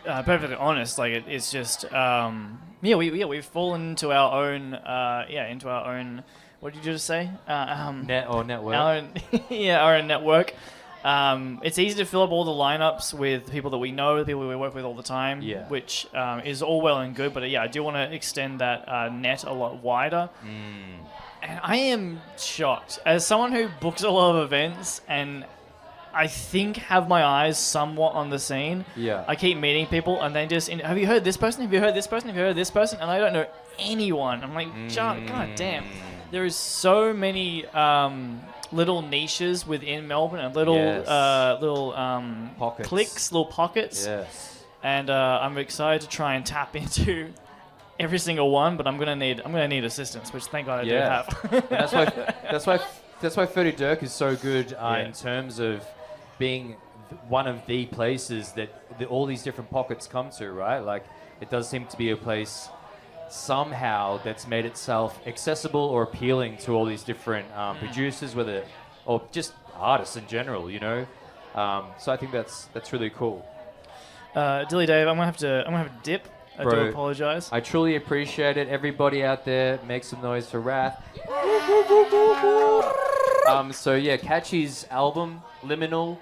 B: perfectly honest, like it's just we've fallen into our own into our own. What did you just say?
A: Net or network.
B: Our own network. It's easy to fill up all the lineups with people that we know, the people we work with all the time,
A: Yeah.
B: which is all well and good. But I do want to extend that net a lot wider. And I am shocked. As someone who books a lot of events and I think have my eyes somewhat on the scene,
A: Yeah.
B: I keep meeting people and they just, have you heard this person? Have you heard this person? Have you heard this person? And I don't know anyone. I'm like, God damn. There is so many little niches within Melbourne and little
A: Pockets.
B: cliques, little pockets.
A: Yes.
B: And I'm excited to try and tap into every single one, but I'm gonna need assistance, which thank God I do have.
A: And that's why Ferdydurke is so good in terms of being one of the places that all these different pockets come to, right? Like, it does seem to be a place somehow that's made itself accessible or appealing to all these different producers, or just artists in general, So I think that's really cool.
B: DillyDave, I'm gonna have to dip. I do
A: Bro,
B: apologize.
A: I truly appreciate it. Everybody out there, make some noise for Rhath. Catchy's album, Liminal.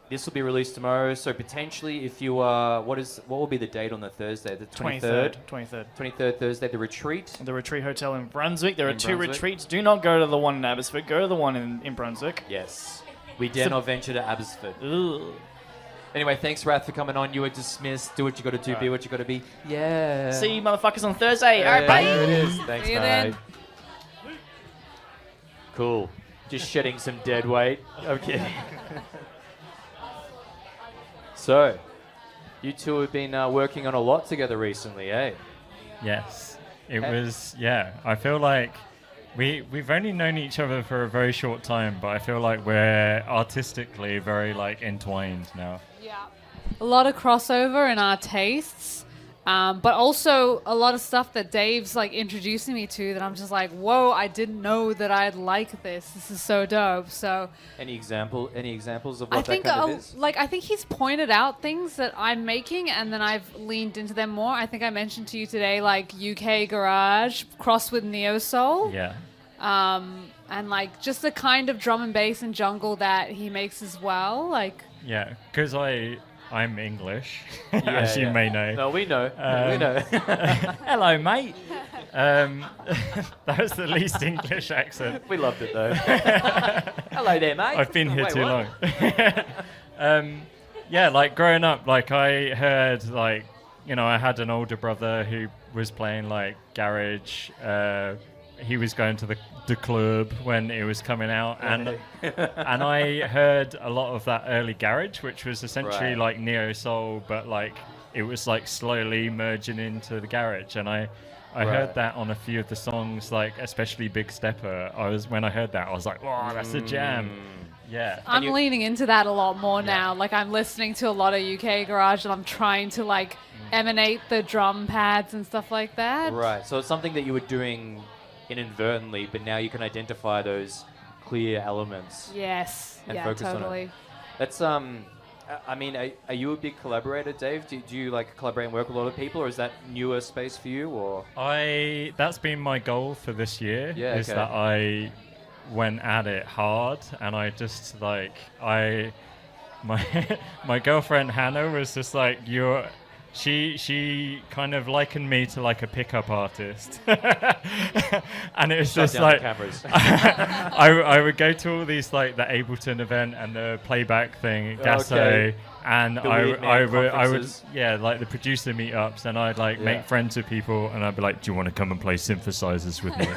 A: This will be released tomorrow, so potentially if you what will be the date on the Thursday? The 23rd? 23rd Thursday, the Retreat.
B: The Retreat Hotel in Brunswick. There are
A: In
B: two
A: Brunswick.
B: retreats. Do not go to the one in Abbotsford. Go to the one in Brunswick.
A: Yes. We dare not venture to Abbotsford.
B: Ugh.
A: Anyway, thanks Rhath for coming on. You were dismissed. Do what you gotta do, be what you gotta be. Yeah.
B: See you motherfuckers on Thursday. All right, bye.
A: There it is. Thanks,
C: See you
A: mate.
C: then.
A: Cool. Just shedding some dead weight. I'm kidding. So, you two have been working on a lot together recently, eh?
D: Yes. It was, I feel like we've only known each other for a very short time, but I feel like we're artistically very, entwined now.
C: Yeah. A lot of crossover in our tastes. But also a lot of stuff that Dave's like introducing me to that I'm just like, whoa, I didn't know that I'd like this. This is so dope. So
A: Any examples of what
C: I
A: that
C: think
A: kind of is?
C: I think he's pointed out things that I'm making and then I've leaned into them more. I think I mentioned to you today like UK garage crossed with neo soul.
D: Yeah.
C: And like just the kind of drum and bass and jungle that he makes as well. Like
D: Yeah, because I'm English,
A: Yeah,
D: as you
A: yeah.
D: may know.
A: No, we know. We know.
D: Hello, mate. That was the least English accent.
A: We loved it though. Hello there, mate.
D: I've been here
A: Wait,
D: too
A: what?
D: long. Yeah, like growing up, like I heard, like, you know, I had an older brother who was playing like garage. He was going to the club when it was coming out, and I heard a lot of that early garage, which was essentially
A: Right.
D: like neo soul, but like it was like slowly merging into the garage, and I
A: Right.
D: heard that on a few of the songs, like especially Big Stepper. When I heard that, I was like, wow, that's a jam. Yeah.
C: I'm
A: you-
C: leaning into that a lot more now. Like I'm listening to a lot of UK garage and I'm trying to like emanate the drum pads and stuff like that.
A: Right. So it's something that you were doing inadvertently, but now you can identify those clear elements.
C: Yes.
A: And
C: yeah,
A: focus on it.
C: totally.
A: That's I mean, are you a big collaborator, Dave? Do you like collaborate and work with a lot of people, or is that newer space for you, or?
D: That's been my goal for this year.
A: Yeah,
D: is
A: okay.
D: that I went at it hard, and I just like my girlfriend Hannah was just like, she kind of likened me to like a pickup artist, and it was
A: Shut
D: just
A: down
D: like
A: the cameras.
D: I would go to all these like the Ableton event and the playback thing at Gasso,
A: Okay.
D: and
A: The
D: I
A: weird man
D: I would
A: conferences.
D: like the producer meetups, and I'd like
A: Yeah.
D: make friends with people, and I'd be like, do you want to come and play synthesizers with me?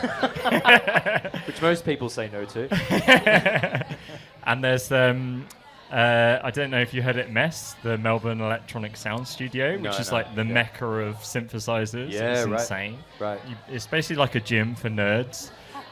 A: Which most people say no to.
D: And there's I don't know if you heard it, Mess, the Melbourne Electronic Sound Studio, which
A: No,
D: is
A: no,
D: like the
A: yeah.
D: mecca of synthesizers.
A: Yeah,
D: It's
A: right.
D: insane.
A: Right.
D: It's basically like a gym for nerds.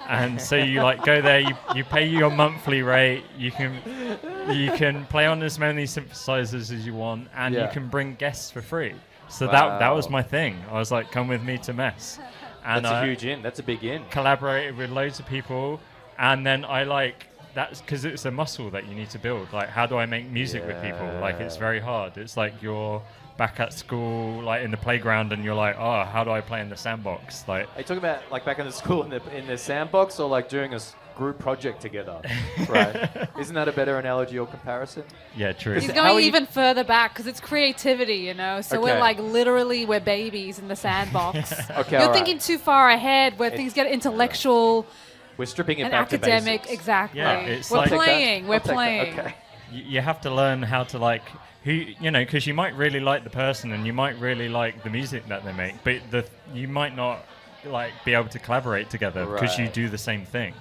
D: And so you like go there, you pay your monthly rate, you can play on as many synthesizers as you want, and
A: Yeah.
D: you can bring guests for free. So that was
A: Wow.
D: my thing. I was like, come with me to Mess. And
A: That's a
D: I
A: huge in. That's a big in.
D: collaborated with loads of people, and then I like that's because it's a muscle that you need to build. Like, how do I make music with people? Like, it's
A: Yeah.
D: very hard. It's like you're back at school, like in the playground, and you're like, oh, how do I play in the sandbox? Like,
A: Are you talking about like back in the school in the sandbox, or like doing a group project together? Right. Isn't that a better analogy or comparison?
D: yeah, true.
C: He's
A: How
C: going
A: are you-
C: even further back because it's creativity, you know. So we're
A: Okay.
C: like literally we're babies in the sandbox.
A: Okay,
C: You're
A: all right.
C: thinking too far ahead where things get intellectual
A: We're stripping it
C: and
A: back
C: academic.
A: to basics.
C: Exactly.
D: Yeah, it's
C: we're
D: like-
C: playing. We're
A: I'll take that.
C: playing.
A: Okay.
D: You have to learn how to like who, you know, because you might really like the person and you might really like the music that they make, but you might not like be able to collaborate together because you
A: Right.
D: do the same thing.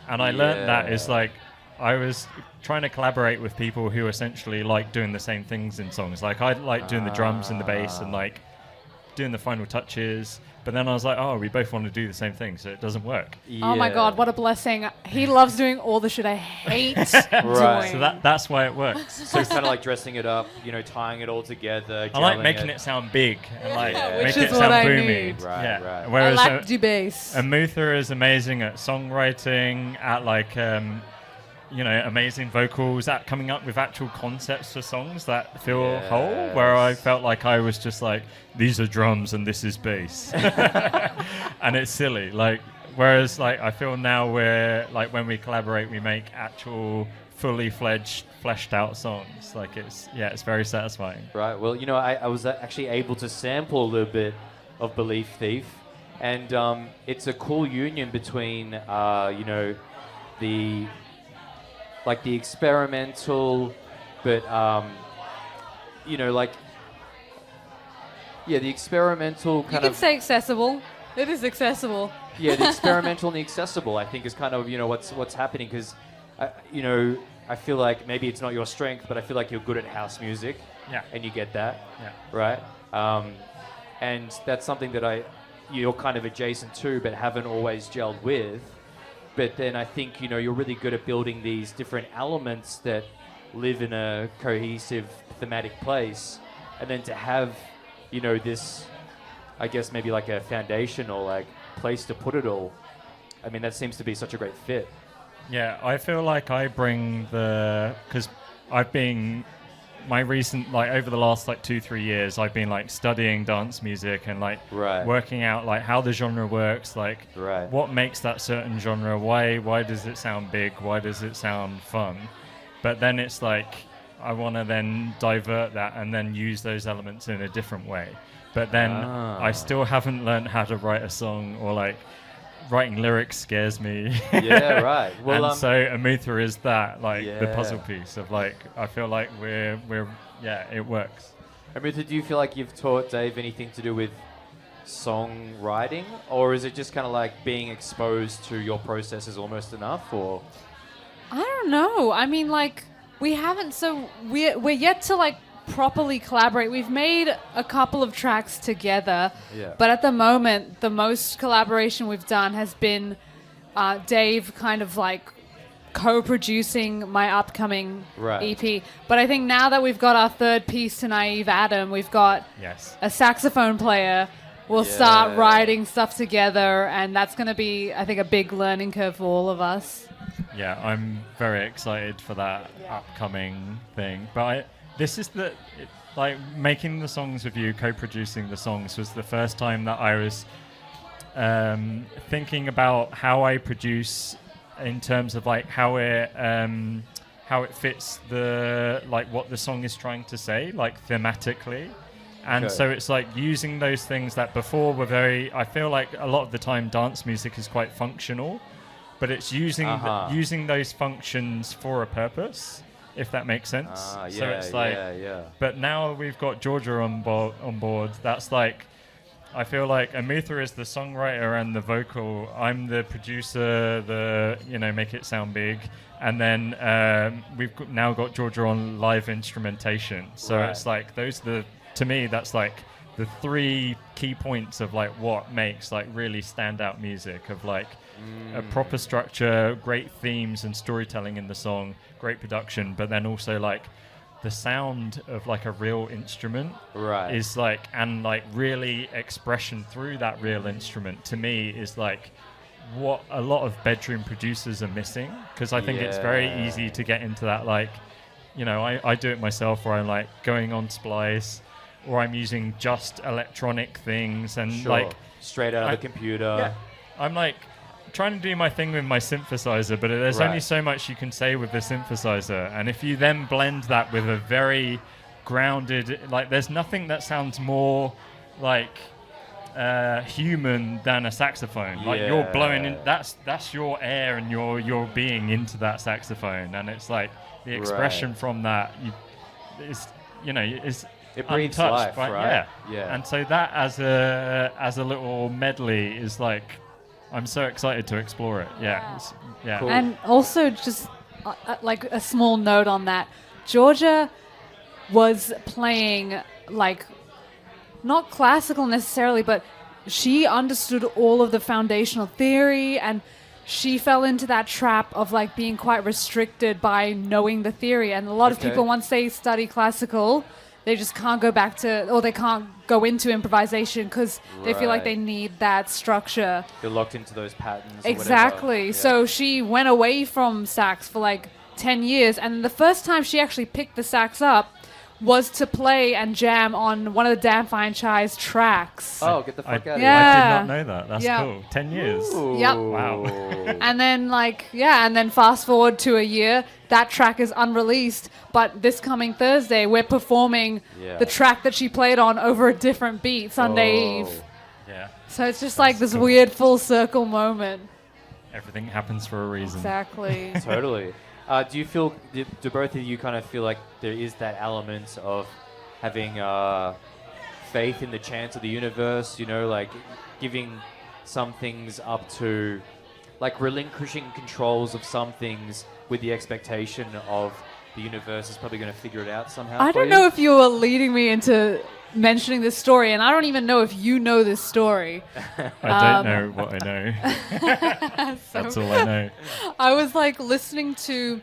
D: And I learned that is
A: Yeah.
D: like I was trying to collaborate with people who essentially like doing the same things in songs. Like I like doing the drums and the bass and like doing the final touches. But then I was like, oh, we both want to do the same thing, so it doesn't work.
C: Oh my God, what a blessing. He loves doing all the shit I hate
A: Right.
C: doing.
D: So that's why it works.
A: So it's kind of like dressing it up, you know, tying it all together.
D: I like
A: gelling
D: making it sound big and like
A: Yeah.
C: Which
D: make
C: is
D: it
C: what
D: sound
C: I
D: boomy.
C: need.
A: Right,
D: yeah.
A: right.
C: I
D: Whereas
C: like to bass.
D: Amutha is amazing at songwriting, at like you know, amazing vocals, at coming up with actual concepts for songs that feel whole. Where I
A: Yes.
D: felt like I was just like, these are drums and this is bass, and it's silly. Like, whereas like I feel now we're like when we collaborate, we make actual fully fledged, fleshed out songs. Like it's very satisfying.
A: Right. Well, you know, I was actually able to sample a little bit of Belief Thief, and it's a cool union between, you know, the experimental, but you know, like the experimental
C: You
A: kind
C: can
A: of
C: say accessible. It is accessible.
A: the experimental and the accessible. I think is kind of, you know, what's happening, because you know, I feel like maybe it's not your strength, but I feel like you're good at house music.
D: Yeah.
A: And you get that.
D: Yeah.
A: Right. And that's something that you're kind of adjacent to, but haven't always gelled with. But then I think, you know, you're really good at building these different elements that live in a cohesive thematic place. And then to have, you know, this I guess maybe like a foundation or like place to put it all. I mean, that seems to be such a great fit.
D: Yeah, I feel like I bring because I've been my recent like over the last like 2-3 years I've been like studying dance music and like working out like how the genre works, like what makes that certain genre, why does it sound big, why does it sound fun. But then it's like I want to then divert that and then use those elements in a different way. But then I still haven't learned how to write a song, or like writing lyrics scares me.
A: Yeah, right. Well,
D: and so Amutha is that, like the puzzle piece of like, I feel like we're it works.
A: Amutha, do you feel like you've taught Dave anything to do with songwriting, or is it just kind of like being exposed to your process is almost enough, or?
C: I don't know. I mean, like, we haven't, so we're yet to like properly collaborate. We've made a couple of tracks together, but at the moment, the most collaboration we've done has been Dave kind of like co-producing my upcoming EP. But I think now that we've got our third piece to Naive Adam, we've got a saxophone player. We'll start writing stuff together, and that's going to be, I think, a big learning curve for all of us.
D: Yeah, I'm very excited for that upcoming thing. But this is like making the songs with you, co-producing the songs was the first time that I was thinking about how I produce in terms of like how it fits the like what the song is trying to say, like thematically. And so it's like using those things that before were very, I feel like a lot of the time dance music is quite functional, but it's using using those functions for a purpose, if that makes sense. So it's like, but now we've got Georgia on board. That's like, I feel like Amutha is the songwriter and the vocal. I'm the producer, make it sound big. And then we've now got Georgia on live instrumentation. So it's like to me, that's like the three key points of like what makes like really standout music, of like a proper structure, great themes and storytelling in the song, great production, but then also like the sound of like a real instrument is like, and like really expression through that real instrument to me is like what a lot of bedroom producers are missing, because I think it's very easy to get into that, like, I do it myself, where I'm like going on Splice, or I'm using just electronic things and like
A: straight out of the computer.
D: I'm like trying to do my thing with my synthesizer, but there's only so much you can say with the synthesizer. And if you then blend that with a very grounded, like there's nothing that sounds more like human than a saxophone. Like you're blowing in, that's your air and your being into that saxophone, and it's like the expression from that is
A: it breathes
D: untouched,
A: life,
D: right? Yeah. And so that as a little medley is like, I'm so excited to explore it.
A: Cool.
C: And also just like a small note on that, Georgia was playing like not classical necessarily, but she understood all of the foundational theory, and she fell into that trap of like being quite restricted by knowing the theory. And a lot of people, once they study classical, they just can't go back to, or they can't go into improvisation because they feel like they need that structure.
A: You're locked into those patterns.
C: Exactly. So she went away from sax for like 10 years. And the first time she actually picked the sax up was to play and jam on one of the Dan Fine Chai's tracks.
A: Oh, get the fuck out of here.
D: I did not know that. That's cool. 10 years.
A: Ooh.
C: Yep.
D: Wow.
C: And then and then fast forward to a year, that track is unreleased, but this coming Thursday we're performing the track that she played on over a different beat, Sunday Eve.
D: Yeah.
C: So it's just like this weird full circle moment.
D: Everything happens for a reason.
C: Exactly.
A: Totally. Do both of you kind of feel like there is that element of having faith in the chance of the universe, like giving some things up to, like relinquishing controls of some things with the expectation of the universe is probably going to figure it out somehow?
C: I don't know if you were leading me into mentioning this story, and I don't even know if you know this story.
D: I don't know what I know. That's all I know.
C: I was like listening to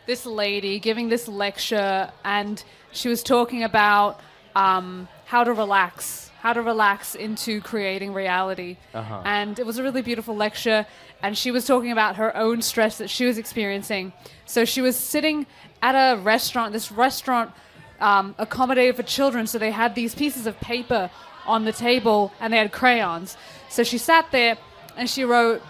C: this lady giving this lecture, and she was talking about how to relax, how to relax into creating reality. And it was a really beautiful lecture, and she was talking about her own stress that she was experiencing. So she was sitting at a restaurant. This restaurant accommodated for children, so they had these pieces of paper on the table and they had crayons. So she sat there and she wrote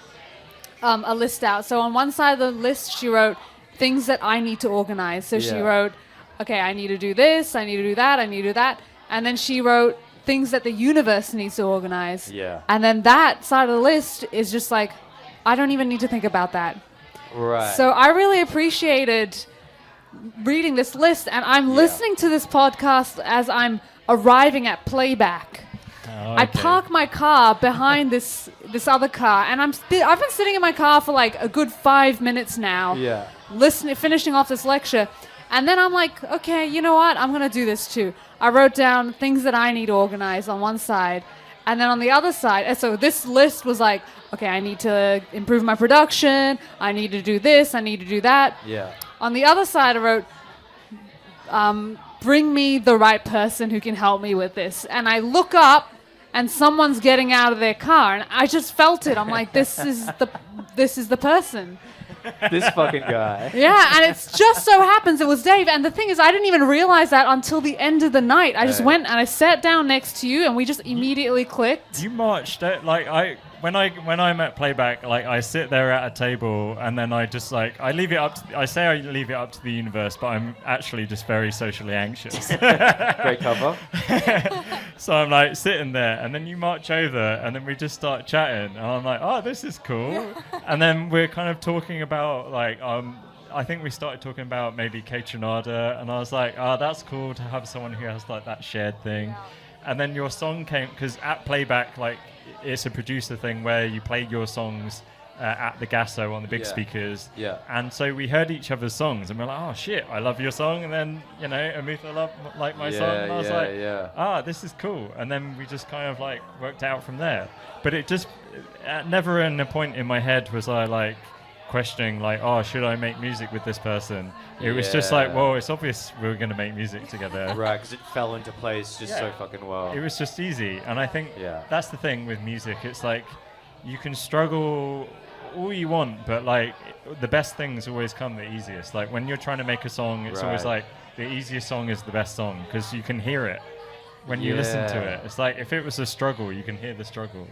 C: a list out. So on one side of the list she wrote things that I need to organize. So she wrote, okay, I need to do this, I need to do that, I need to do that. And then she wrote things that the universe needs to organize.
A: Yeah.
C: And then that side of the list is just like, I don't even need to think about that.
A: Right.
C: So I really appreciated reading this list, and I'm listening to this podcast as I'm arriving at playback.
D: Oh,
C: I park my car behind this other car, and I've been sitting in my car for like a good 5 minutes now, finishing off this lecture. And then I'm like, okay, you know what? I'm going to do this too. I wrote down things that I need to organize on one side. And then on the other side, and so this list was like, okay, I need to improve my production. I need to do this. I need to do that.
A: Yeah.
C: On the other side, I wrote, bring me the right person who can help me with this. And I look up, and someone's getting out of their car, and I just felt it. I'm like, this is the person.
A: This fucking guy.
C: Yeah, and it's just so happens it was Dave. And the thing is, I didn't even realize that until the end of the night. I just went and I sat down next to you, and we just immediately clicked.
D: You marched it when I'm at playback, like I sit there at a table and then I just like I leave it up to the universe, but I'm actually just very socially anxious.
A: Great cover.
D: So I'm like sitting there, and then you march over, and then we just start chatting, and I'm like, oh, this is cool. And then we're kind of talking about like I think we started talking about maybe K-Tronada, and I was like, oh, that's cool to have someone who has like that shared thing. And then your song came, because at playback, like it's a producer thing where you play your songs at the Gasso on the big speakers.
A: Yeah.
D: And so we heard each other's songs, and we're like, oh shit, I love your song. And then, you know, Amutha like my song. And I was like, this is cool. And then we just kind of like worked out from there. But it just, never in a point in my head was I like questioning like, oh, should I make music with this person? It was just like, well, it's obvious we were going to make music together.
A: Right, because it fell into place just so fucking well.
D: It was just easy. And I think that's the thing with music. It's like you can struggle all you want, but like the best things always come the easiest. Like when you're trying to make a song, it's always like the easiest song is the best song, because you can hear it when you listen to it. It's like if it was a struggle, you can hear the struggle.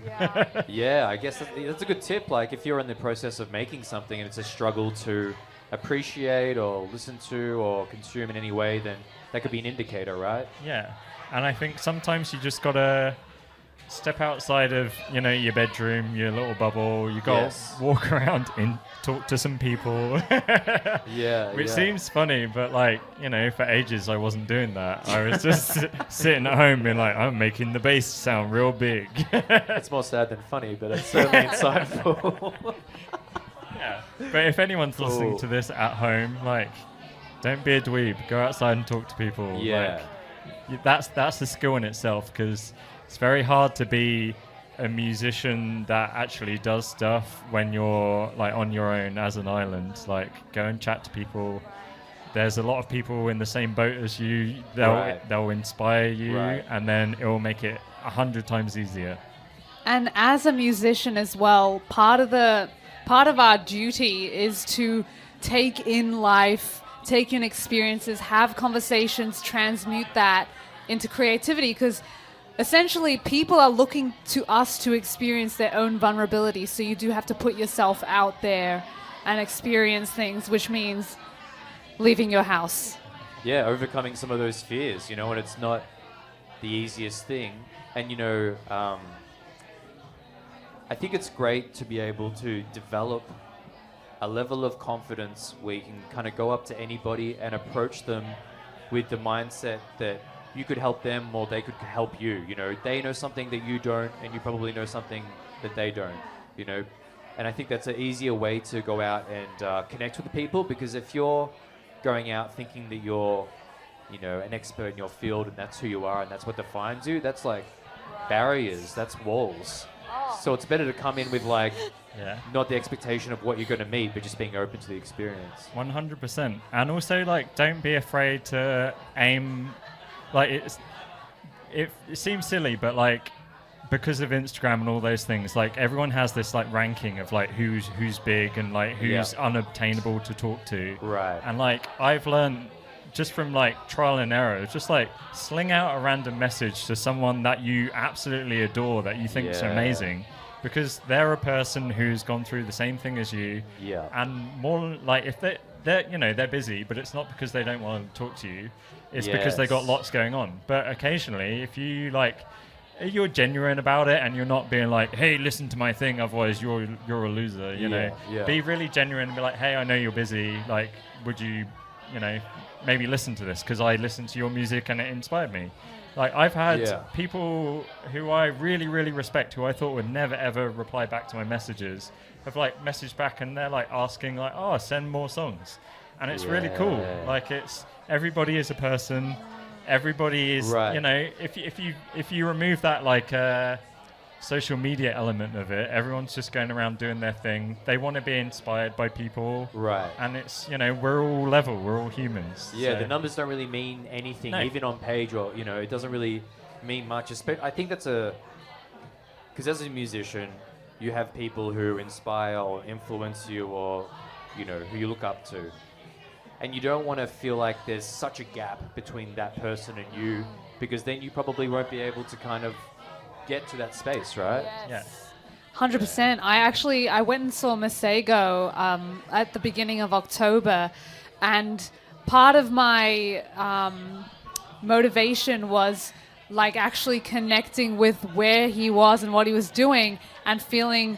A: Yeah, I guess that's a good tip. Like if you're in the process of making something and it's a struggle to appreciate or listen to or consume in any way, then that could be an indicator, right?
D: Yeah. And I think sometimes you just gotta step outside of, you know, your bedroom, your little bubble. You gotta walk around and talk to some people. Which seems funny, but like, you know, for ages I wasn't doing that. I was just sitting at home being like, I'm making the bass sound real big.
A: It's more sad than funny, but it's certainly insightful.
D: Yeah. But if anyone's listening to this at home, like, don't be a dweeb. Go outside and talk to people.
A: Yeah.
D: Like, that's a skill in itself, because it's very hard to be a musician that actually does stuff when you're like on your own as an island. Like, go and chat to people. There's a lot of people in the same boat as you. They'll inspire you, and then it will make it 100 times easier.
C: And as a musician as well, part of our duty is to take in life, take in experiences, have conversations, transmute that into creativity, because essentially people are looking to us to experience their own vulnerability. So you do have to put yourself out there and experience things, which means leaving your house.
A: Yeah, overcoming some of those fears, you know, and it's not the easiest thing. And, you know, I think it's great to be able to develop a level of confidence where you can kind of go up to anybody and approach them with the mindset that you could help them or they could help you. You know, they know something that you don't, and you probably know something that they don't, you know. And I think that's an easier way to go out and connect with the people, because if you're going out thinking that you're, you know, an expert in your field and that's who you are and that's what defines you, that's like barriers, that's walls. So it's better to come in with like, not the expectation of what you're going to meet, but just being open to the experience.
D: 100%. And also, like, don't be afraid to aim. Like, it seems silly, but like because of Instagram and all those things, like everyone has this like ranking of like who's big and like who's unobtainable to talk to.
A: Right.
D: And like I've learned just from like trial and error, just like sling out a random message to someone that you absolutely adore, that you think is amazing, because they're a person who's gone through the same thing as you.
A: Yeah.
D: And more like if they're you know, they're busy, but it's not because they don't want to talk to you. It's because they got lots going on. But occasionally, if you like, you're genuine about it and you're not being like, hey, listen to my thing, otherwise you're a loser, you know.
A: Yeah.
D: Be really genuine and be like, hey, I know you're busy, like, would you, you know, maybe listen to this because I listened to your music and it inspired me. Like, I've had people who I really, really respect, who I thought would never, ever reply back to my messages, have, like, messaged back and they're, like, asking, like, oh, send more songs. And it's really cool. Like, it's, everybody is a person. Everybody is, you know, if you remove that, like, social media element of it, everyone's just going around doing their thing. They want to be inspired by people. Right. And it's, you know, we're all level. We're all humans.
A: Yeah,
D: so.
A: The numbers don't really mean anything, even on page, or, you know, it doesn't really mean much. I think that's because as a musician, you have people who inspire or influence you, or, you know, who you look up to. And you don't want to feel like there's such a gap between that person and you, because then you probably won't be able to kind of get to that space, right?
C: Yes. 100%. I went and saw Masego at the beginning of October, and part of my motivation was like actually connecting with where he was and what he was doing and feeling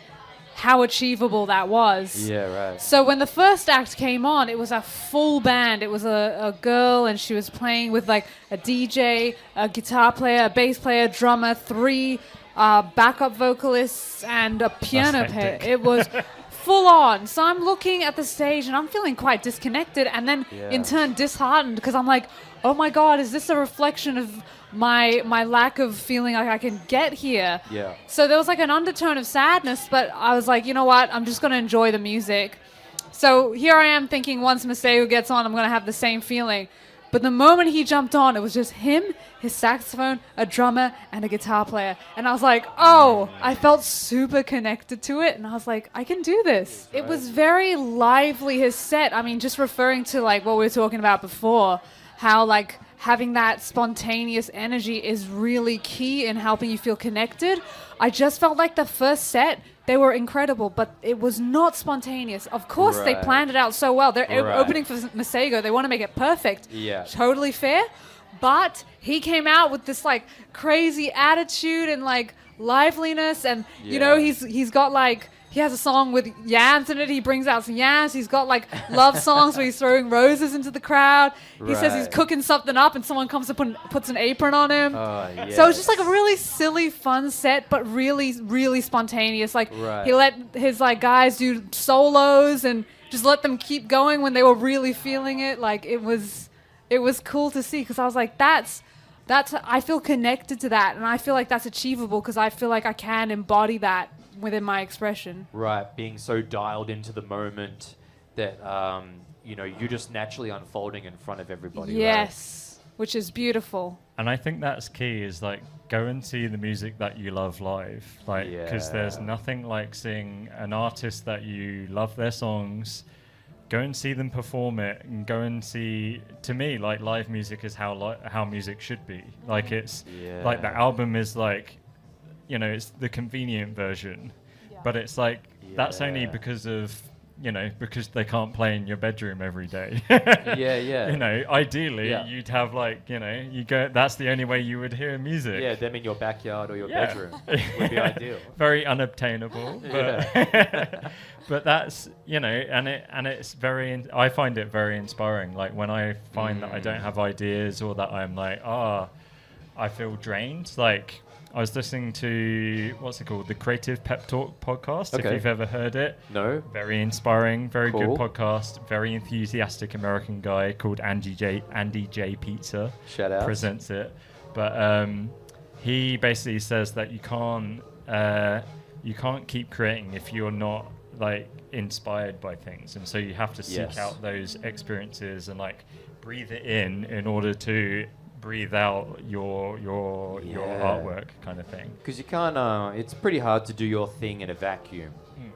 C: how achievable that was.
A: Yeah, right.
C: So when the first act came on, it was a full band. It was a girl, and she was playing with like a DJ, a guitar player, a bass player, drummer, 3 backup vocalists, and a piano player. It was full on. So I'm looking at the stage and I'm feeling quite disconnected, and then in turn disheartened, because I'm like, oh my God, is this a reflection of my lack of feeling like I can get here?
A: Yeah.
C: So there was like an undertone of sadness, but I was like, you know what? I'm just going to enjoy the music. So here I am thinking once Masego gets on, I'm going to have the same feeling. But the moment he jumped on, it was just him, his saxophone, a drummer, and a guitar player. And I was like, oh, I felt super connected to it. And I was like, I can do this. It was very lively, his set. I mean, just referring to like what we were talking about before, how like having that spontaneous energy is really key in helping you feel connected. I just felt like the first set, they were incredible, but it was not spontaneous. Of course, they planned it out so well. They're opening for Masego. They want to make it perfect. Yeah. Totally fair. But he came out with this like crazy attitude and like liveliness, and you know, he's got like, he has a song with yams in it. He brings out some yams. He's got like love songs where he's throwing roses into the crowd. He says he's cooking something up, and someone comes up and puts an apron on him. So it's just like a really silly, fun set, but really, really spontaneous. Like he let his like guys do solos and just let them keep going when they were really feeling it. Like it was cool to see, because I was like, that's I feel connected to that, and I feel like that's achievable because I feel like I can embody that within my expression.
A: Right, being so dialed into the moment that, you know, you're just naturally unfolding in front of everybody.
C: Yes, which is beautiful.
D: And I think that's key, is like, go and see the music that you love live. Like, because there's nothing like seeing an artist that you love their songs, go and see them perform it, and go and see, to me, like, live music is how music should be. Like, it's, like, the album is like, you know, it's the convenient version, but it's like, that's only because of, you know, because they can't play in your bedroom every day. You know, ideally you'd have like, you know, you go, that's the only way you would hear music.
A: Yeah, them in your backyard or your bedroom would be ideal.
D: Very unobtainable, but but that's, you know, and it's very, I find it very inspiring. Like when I find that I don't have ideas, or that I'm like, I feel drained, like, I was listening to, what's it called? The Creative Pep Talk podcast, if you've ever heard it. No. Very inspiring, very good podcast. Very enthusiastic American guy called Andy J Pizza.
A: Shout out.
D: Presents it. But he basically says that you can't keep creating if you're not like inspired by things. And so you have to seek out those experiences and like breathe it in order to breathe out your artwork kind of thing.
A: Because you can't, it's pretty hard to do your thing in a vacuum,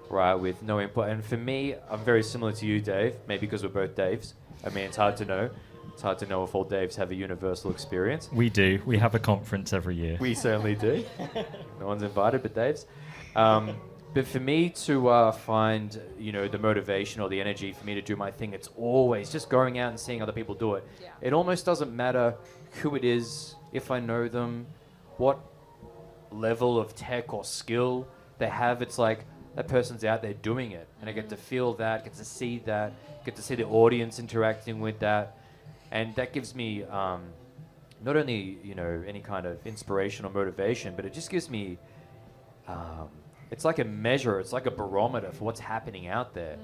A: right, with no input. And for me, I'm very similar to you, Dave, maybe because we're both Daves. I mean, it's hard to know. It's hard to know if all Daves have a universal experience.
D: We do. We have a conference every year.
A: We certainly do. No one's invited but Dave's. But for me to find, the motivation or the energy for me to do my thing, it's always just going out and seeing other people do it.
C: Yeah.
A: It almost doesn't matter who it is, if I know them, what level of tech or skill they have. It's like that person's out there doing it. And I get to feel that, get to see that, get to see the audience interacting with that. And that gives me not only, any kind of inspiration or motivation, but it just gives me... it's like a measure, it's like a barometer for what's happening out there,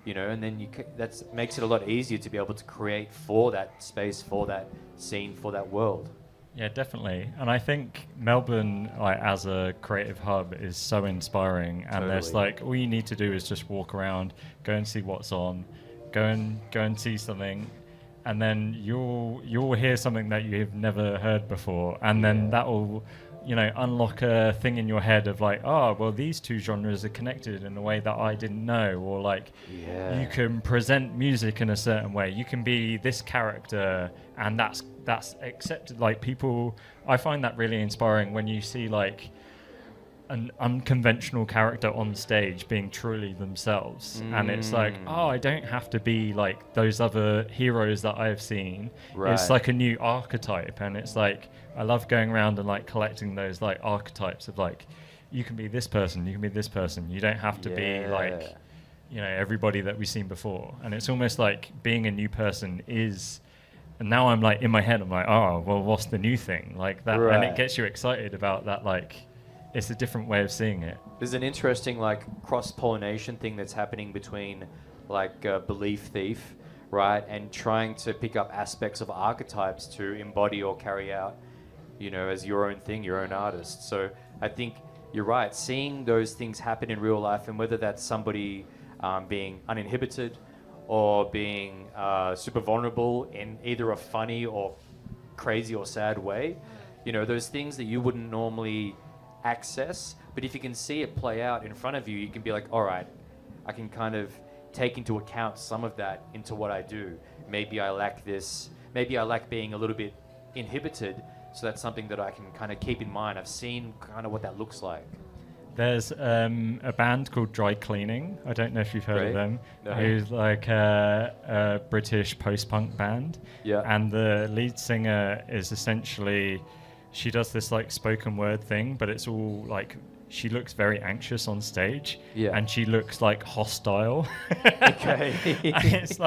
A: and then that makes it a lot easier to be able to create for that space, for that scene, for that world.
D: Yeah, definitely. And I think Melbourne, as a creative hub, is so inspiring. And there's all you need to do is just walk around, go and see what's on, go and see something, and then you'll hear something that you've never heard before, and then that will unlock a thing in your head of these two genres are connected in a way that I didn't know, or you can present music in a certain way. You can be this character, and that's accepted. People, I find that really inspiring when you see an unconventional character on stage being truly themselves, and it's I don't have to be like those other heroes that I've seen. Right. It's like a new archetype, and it's I love going around and collecting those archetypes of you can be this person, you can be this person. You don't have to be everybody that we've seen before. And it's almost like being a new person is. And now I'm in my head, I'm what's the new thing that? Right. And it gets you excited about that. It's a different way of seeing it.
A: There's an interesting cross-pollination thing that's happening between Belief Thief, right, and trying to pick up aspects of archetypes to embody or carry out, as your own thing, your own artist. So I think you're right, seeing those things happen in real life, and whether that's somebody being uninhibited or being super vulnerable in either a funny or crazy or sad way, those things that you wouldn't normally access, but if you can see it play out in front of you, you can be all right, I can kind of take into account some of that into what I do. Maybe I lack this, maybe I lack being a little bit inhibited, so that's something that I can kind of keep in mind. I've seen kind of what that looks like.
D: There's a band called Dry Cleaning. I don't know if you've heard of them. No. Who's a British post-punk band. Yeah. And the lead singer is essentially... She does this spoken word thing, but it's all she looks very anxious on stage, and she looks hostile.
A: Okay.
D: And it's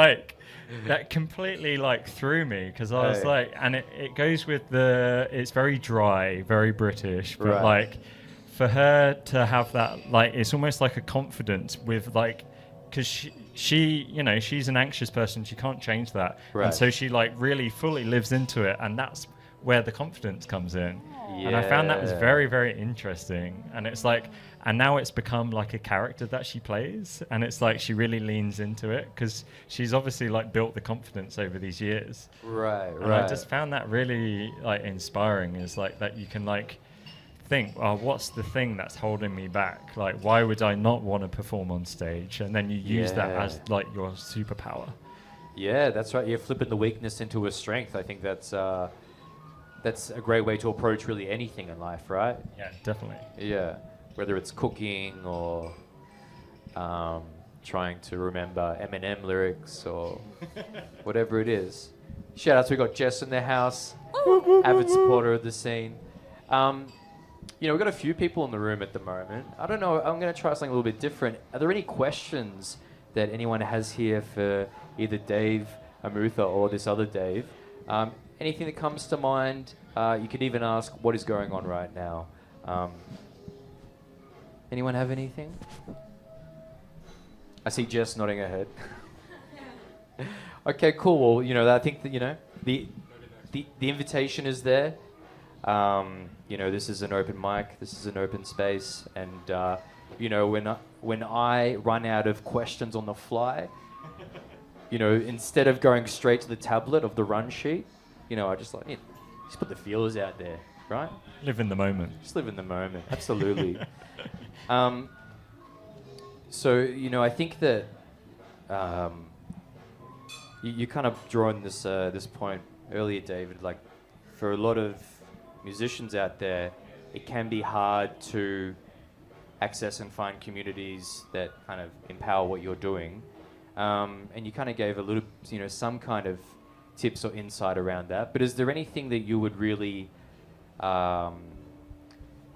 D: that completely threw me, because I was and it goes with it's very dry, very British, but right. For her to have that, it's almost like a confidence with because she she's an anxious person, she can't change that, right. And so she really fully lives into it, and that's where the confidence comes in. Yeah. And I found that was very, very interesting. And it's and now it's become a character that she plays, and it's she really leans into it, because she's obviously built the confidence over these years. Right, and right. I just found that really inspiring, is that you can think, what's the thing that's holding me back? Why would I not want to perform on stage? And then you use that as your superpower. Yeah, that's right. You're flipping the weakness into a strength. I think that's a great way to approach really anything in life, right? Yeah, definitely. Yeah, whether it's cooking or trying to remember Eminem lyrics or whatever it is. Shout out to, we got Jess in the house, avid supporter of the scene. We've got a few people in the room at the moment. I don't know, I'm going to try something a little bit different. Are there any questions that anyone has here for either Dave, Amutha, or this other Dave? Anything that comes to mind? You could even ask what is going on right now. Anyone have anything? I see Jess nodding her head. Okay, cool. Well, I think that the invitation is there. This is an open mic. This is an open space, and when I run out of questions on the fly, instead of going straight to the tablet of the run sheet. I just
A: just put the feelers out there, right?
D: Live in the moment.
A: Just live in the moment. Absolutely. So, you know, I think that you kind of drawn this point earlier, David. Like, for a lot of musicians out there, it can be hard to access and find communities that kind of empower what you're doing. And you kind of gave a little, you know, some kind of tips or insight around that. But is there anything that you would really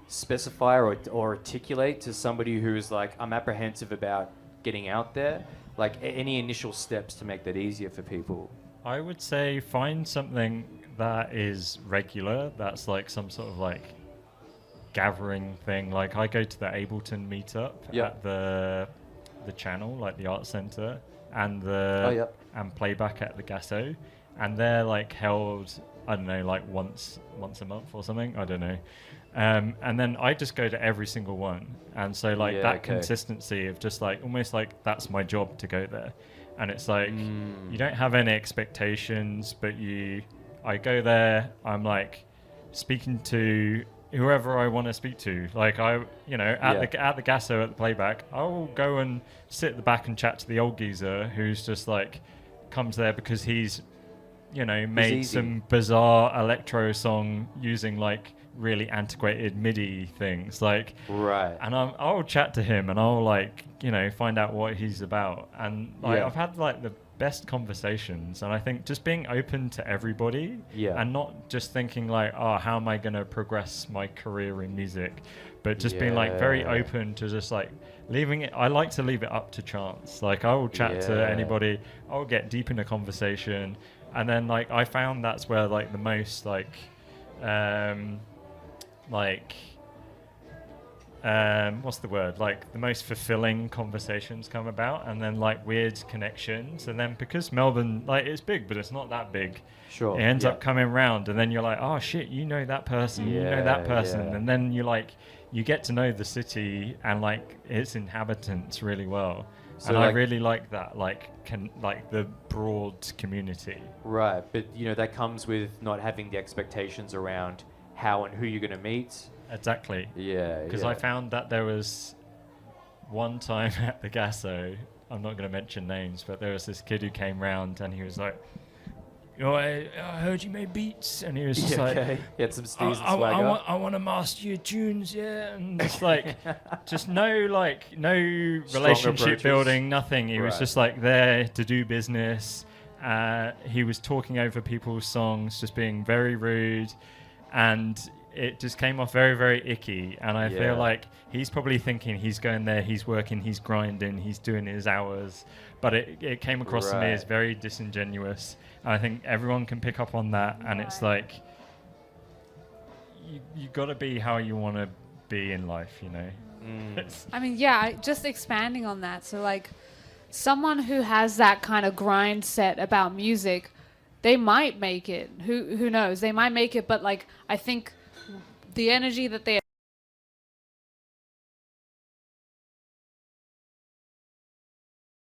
A: specify or articulate to somebody who is like, I'm apprehensive about getting out there? Like, any initial steps to make that easier for people?
D: I would say find something that is regular, that's like some sort of like gathering thing. Like, I go to the Ableton meetup at the channel, like the art center, and and playback at the Gasso, and they're like held, I don't know, like once a month or something, I don't know. And then I just go to every single one, and so like consistency of just like almost like that's my job to go there. And it's like you don't have any expectations, but I go there, I'm like speaking to whoever I want to speak to. Like, at the Gasso at the playback, I'll go and sit at the back and chat to the old geezer who's just like comes there because he's, you know, made some bizarre electro song using like really antiquated MIDI things, like,
A: right.
D: And I'll chat to him and I'll like, you know, find out what he's about. And like, I've had like the best conversations, and I think just being open to everybody, and not just thinking like, oh, how am I going to progress my career in music, but just being like very open to just like leaving it. I like to leave it up to chance. Like, I will chat to anybody, I'll get deep in a conversation, and then like I found that's where like the most what's the word? Like, the most fulfilling conversations come about, and then like weird connections. And then because Melbourne, like, it's big, but it's not that big.
A: Sure.
D: It ends up coming round, and then you're like, oh shit, you know that person, you know that person, and then you get to know the city and like its inhabitants really well. So, and I really like that, like the broad community.
A: Right, but you know that comes with not having the expectations around how and who you're going to meet.
D: Exactly.
A: Yeah.
D: Because I found that there was one time at the Gasso, I'm not going to mention names, but there was this kid who came round and he was like, you know, I heard you made beats, and he was just like,
A: he had some steez and swagger.
D: I want to master your tunes, and it's like, just no relationship building, nothing. He was just like there to do business. He was talking over people's songs, just being very rude, and it just came off very, very icky. And I feel like he's probably thinking he's going there, he's working, he's grinding, he's doing his hours, but it came across to me as very disingenuous. And I think everyone can pick up on that, and it's like, you got to be how you want to be in life, you know.
C: I mean, just expanding on that. So like, someone who has that kind of grind set about music, they might make it. Who knows? They might make it, but like, I think the energy that they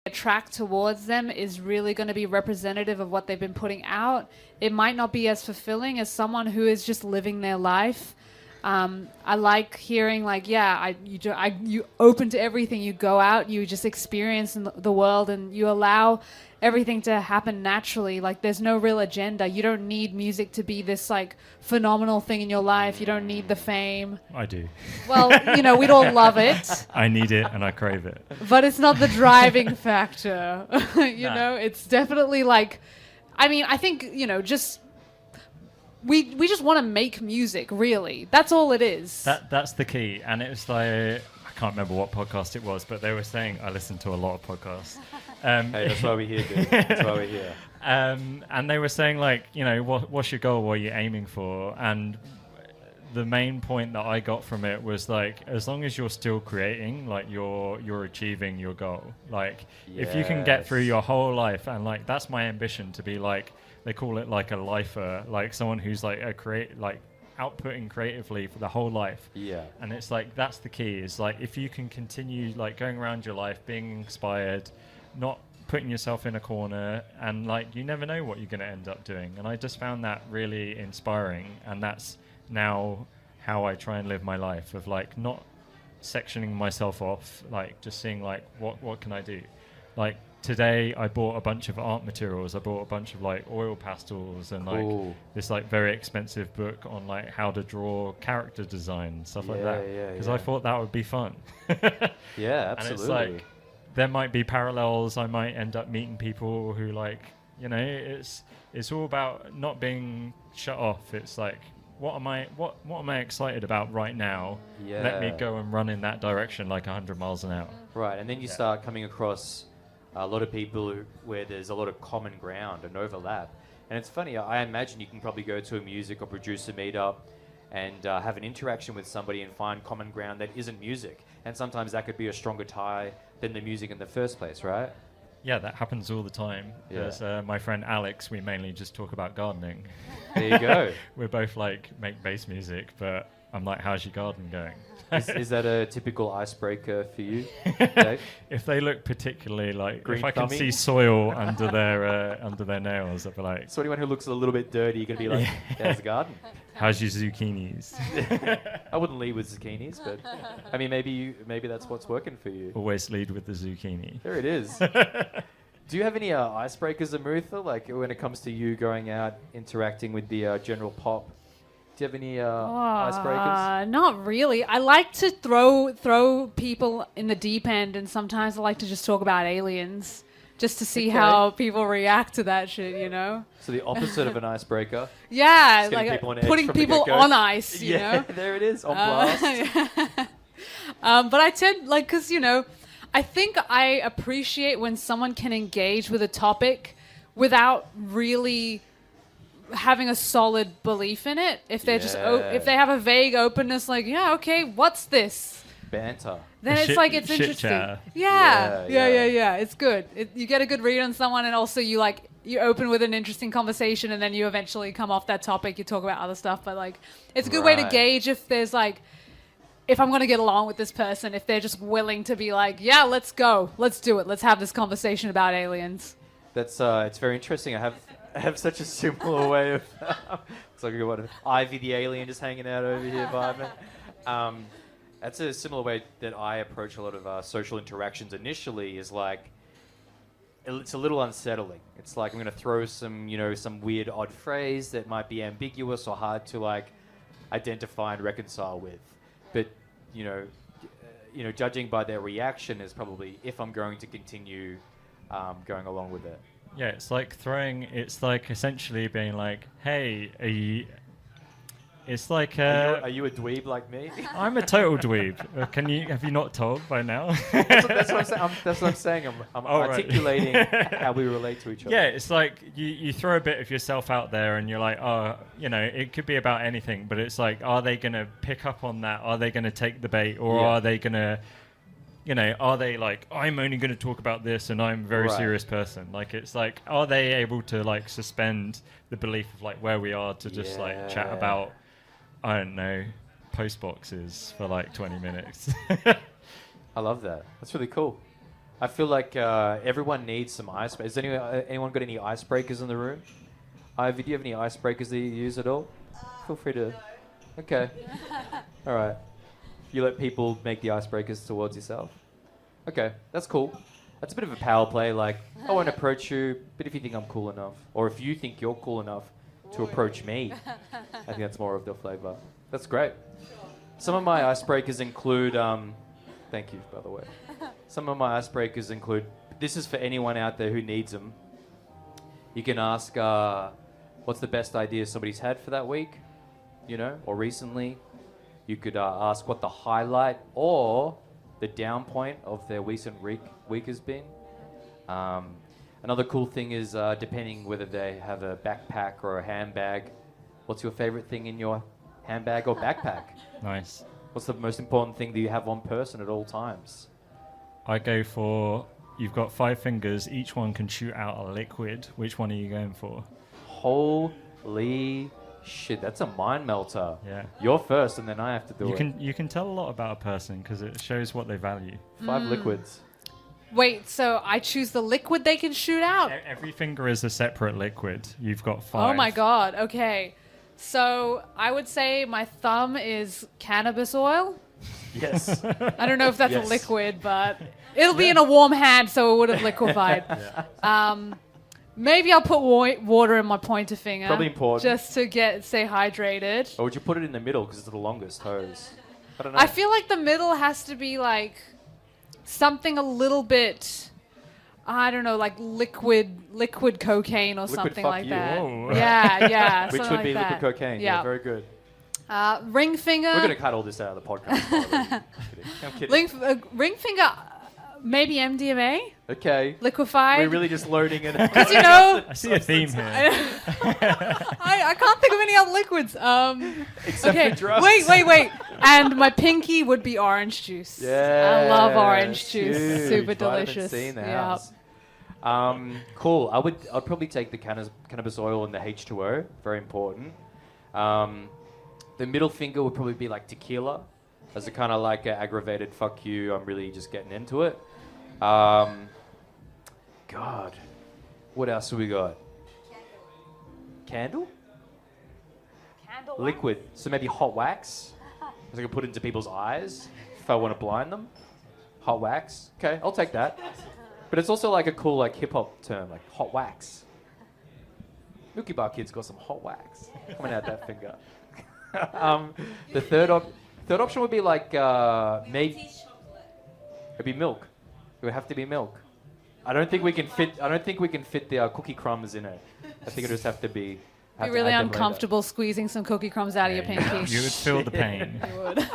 C: attract towards them is really going to be representative of what they've been putting out. It might not be as fulfilling as someone who is just living their life. I like hearing like, you open to everything, you go out, you just experience the world, and you allow everything to happen naturally. Like, there's no real agenda. You don't need music to be this like phenomenal thing in your life. You don't need the fame.
D: I do.
C: Well, you know, we'd all love it.
D: I need it and I crave it.
C: But it's not the driving factor. You know, it's definitely like, I mean, I think, you know, just we just want to make music, really. That's all it is.
D: That's the key. And it was like, I can't remember what podcast it was, but they were saying, I listen to a lot of podcasts.
A: Hey, that's why we're here, dude. That's why we're here.
D: And they were saying, like, you know, what's your goal? What are you aiming for? And the main point that I got from it was like, as long as you're still creating, like you're achieving your goal. Like, if you can get through your whole life, and like that's my ambition, to be like, they call it like a lifer, like someone who's like outputting creatively for the whole life. Yeah. And it's like, that's the key, is like, if you can continue like going around your life being inspired, not putting yourself in a corner, and like you never know what you're going to end up doing. And I just found that really inspiring, and that's now how I try and live my life, of like not sectioning myself off, like just seeing like what can I do. Like today I bought a bunch of art materials. I bought a bunch of like oil pastels and like this like very expensive book on like how to draw character design and stuff like that, because I thought that would be fun.
A: Yeah, absolutely.
D: And it's like there might be parallels. I might end up meeting people who like, you know, it's all about not being shut off. It's like, what am I excited about right now?
A: Yeah.
D: Let me go and run in that direction like 100 miles an hour.
A: Right, and then you start coming across a lot of people where there's a lot of common ground and overlap. And it's funny, I imagine you can probably go to a music or producer meetup and have an interaction with somebody and find common ground that isn't music. And sometimes that could be a stronger tie than the music in the first place, right?
D: Yeah, that happens all the time.
A: Yeah.
D: There's my friend Alex, we mainly just talk about gardening.
A: There you go.
D: We're both like make bass music, but I'm like, how's your garden going?
A: Is that a typical icebreaker for you, Dave?
D: If they look particularly like,
A: Green
D: if I can
A: thummy?
D: see soil under their nails, I'll be like,
A: So anyone who looks a little bit dirty, you're going to be like, there's the garden.
D: how's your zucchinis?
A: I wouldn't lead with zucchinis, but I mean, maybe that's what's working for you.
D: Always lead with the zucchini.
A: There it is. Do you have any icebreakers, Amutha? Like when it comes to you going out, interacting with the general pop? Do you have any icebreakers?
C: Not really. I like to throw people in the deep end, and sometimes I like to just talk about aliens, just to see how people react to that shit, you know?
A: So the opposite of an icebreaker.
C: Yeah,
A: Just getting
C: like
A: people on edge
C: putting
A: from the
C: people
A: get-go.
C: on ice, you
A: Yeah,
C: know?
A: there it is, on blast.
C: But I tend, like, because, you know, I think I appreciate when someone can engage with a topic without really having a solid belief in it. If they're just, if they have a vague openness, like, yeah, okay, what's this?
A: Banter.
C: Then it's like, it's interesting.
D: chatter.
C: Yeah. It's good. You get a good read on someone, and also you open with an interesting conversation, and then you eventually come off that topic. You talk about other stuff, but like, it's a good way to
A: Right.
C: gauge if there's like, if I'm going to get along with this person, if they're just willing to be like, yeah, let's go, let's do it, let's have this conversation about aliens.
A: That's it's very interesting. I have such a similar way of it's like what Ivy the alien just hanging out over here vibing. That's a similar way that I approach a lot of social interactions. Initially, is like it's a little unsettling. It's like I'm going to throw some weird odd phrase that might be ambiguous or hard to like identify and reconcile with. But judging by their reaction is probably if I'm going to continue going along with it.
D: Yeah, it's like essentially being like, hey, it's like...
A: Are you a dweeb like me?
D: I'm a total dweeb. Have you not told by now?
A: That's what I'm saying. I'm
D: Oh, right.
A: articulating how we relate to each other.
D: Yeah, it's like you throw a bit of yourself out there and you're like, it could be about anything, but it's like, are they going to pick up on that? Are they going to take the bait? Or are they going to, are they like, I'm only going to talk about this and I'm a very serious person? Like, it's like, are they able to like suspend the belief of like where we are to just like chat about, I don't know, post boxes for like 20 minutes?
A: I love that. That's really cool. I feel like everyone needs some icebreakers. Has anyone got any icebreakers in the room? Ivy, do you have any icebreakers that you use at all? Feel free to. Okay. All right. You let people make the icebreakers towards yourself? Okay, that's cool. That's a bit of a power play, like, I won't approach you, but if you think I'm cool enough, or if you think you're cool enough to approach me, I think that's more of the flavour. That's great. Some of my icebreakers include... thank you, by the way. Some of my icebreakers include... This is for anyone out there who needs them. You can ask, what's the best idea somebody's had for that week? Or recently. You could ask what the highlight or the down point of their recent week has been. Another cool thing is, depending whether they have a backpack or a handbag, what's your favorite thing in your handbag or backpack?
D: Nice.
A: What's the most important thing that you have on person at all times?
D: I go for, you've got 5 fingers, each one can shoot out a liquid. Which one are you going for?
A: Holy shit, that's a mind melter.
D: Yeah.
A: You're first and then I have to do it.
D: You can tell a lot about a person because it shows what they value.
A: 5 liquids.
C: Wait, so I choose the liquid they can shoot out?
D: Every finger is a separate liquid. You've got 5.
C: Oh my god, okay. So I would say my thumb is cannabis oil.
A: Yes.
C: I don't know if that's
A: Yes.
C: a liquid, but it'll be in a warm hand, so it would have liquefied. Maybe I'll put water in my pointer finger.
A: Probably important.
C: Just to stay hydrated.
A: Or would you put it in the middle because it's the longest hose? I don't know.
C: I feel like the middle has to be like something a little bit, I don't know, like liquid cocaine or something
A: fuck
C: like
A: you.
C: that.
D: Whoa.
C: Yeah,
A: Which
C: something
A: would
C: like
A: be
C: that.
A: liquid cocaine. Yeah, very good.
C: Ring finger.
A: We're going to cut all this out of the podcast. by the way. I'm kidding.
C: Ring finger. Maybe MDMA.
A: Okay.
C: Liquefied.
A: We're really just loading it.
C: Because you know,
D: I see a theme here.
C: I can't think of any other liquids.
A: Except
C: Okay,
A: for drugs.
C: wait. And my pinky would be orange juice.
A: Yeah.
C: I love orange juice.
A: Huge.
C: Super
A: Vitamin
C: delicious.
A: C in the
C: Yeah.
A: house. Cool. I'd probably take the cannabis oil and the H2O. Very important. The middle finger would probably be like tequila, as a kind of like a aggravated fuck you. I'm really just getting into it. God, what else have we got? Candle? Liquid. So maybe hot wax. I can put into people's eyes if I want to blind them. Hot wax. Okay, I'll take that. But it's also like a cool like hip hop term, like hot wax. Milky Bar Kid's got some hot wax coming out that finger. The third option would be like maybe it'd be milk. It would have to be milk. I don't think we can fit the cookie crumbs in it. I think it would just have to be.
C: Be really uncomfortable squeezing some cookie crumbs out of your pinky.
D: You would feel the pain.
C: You would.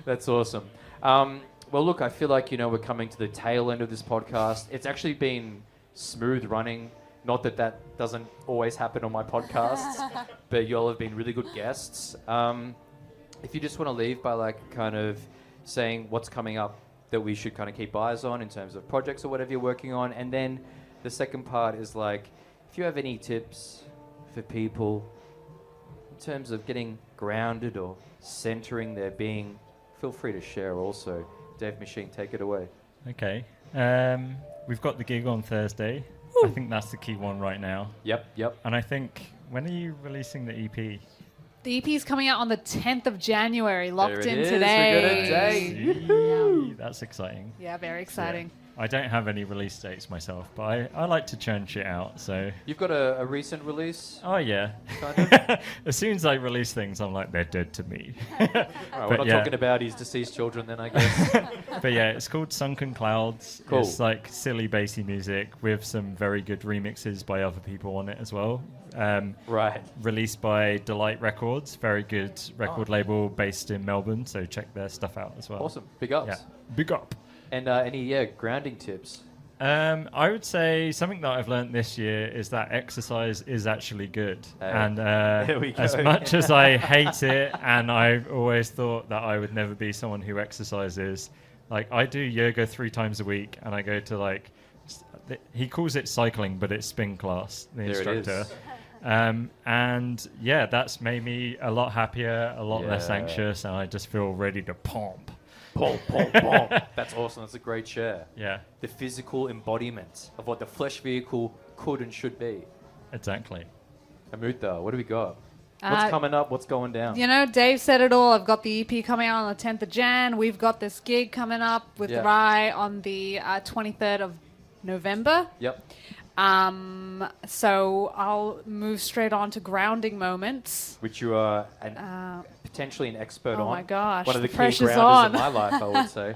A: That's awesome. Well, look, I feel like we're coming to the tail end of this podcast. It's actually been smooth running. Not that doesn't always happen on my podcasts, but y'all have been really good guests. If you just want to leave by like kind of saying what's coming up that we should kind of keep eyes on in terms of projects or whatever you're working on, and then the second part is like if you have any tips for people in terms of getting grounded or centering their being, feel free to share also. Dave Machine, take it away.
D: Okay. We've got the gig on Thursday. I think that's the key one right now.
A: Yep.
D: And I think, when are you releasing the EP?
C: The EP is coming out on the 10th of January. Locked
A: There it
C: in
A: is.
C: today.
A: We got a date.
D: That's exciting.
C: Yeah, very exciting.
D: I don't have any release dates myself, but I like to churn shit out, so...
A: You've got a recent release?
D: Oh, yeah.
A: Kind of?
D: As soon as I release things, I'm like, they're dead to me.
A: All right, we're not talking about his deceased children then, I guess.
D: But yeah, it's called Sunken Clouds.
A: Cool.
D: It's like silly, bassy music with some very good remixes by other people on it as well.
A: Right.
D: Released by Delight Records, very good record label based in Melbourne, so check their stuff out as well.
A: Awesome. Big ups.
D: Yeah, big up.
A: And any grounding tips?
D: I would say something that I've learned this year is that exercise is actually good.
A: Hey.
D: And
A: There we go.
D: as much as I hate it, and I've always thought that I would never be someone who exercises, like I do yoga 3 times a week, and I go to like, he calls it cycling, but it's spin class, the
A: There
D: instructor.
A: it is.
D: And yeah, that's made me a lot happier, a lot less
A: Yeah.
D: anxious, and I just feel ready to pomp.
A: Pom. That's awesome. That's a great share.
D: Yeah,
A: The physical embodiment of what the flesh vehicle could and should be.
D: exactly.
A: Amutha, what do we got? What's coming up? What's going down?
C: You know, Dave said it all. I've got the EP coming out on the 10th of Jan. We've got this gig coming up with Rye on the 23rd of November.
A: Yep.
C: So I'll move straight on to grounding moments.
A: Which you are potentially an expert on.
C: Oh my gosh,
A: One of the
C: the
A: key
C: pressure's
A: grounders
C: on.
A: of my life, I would say.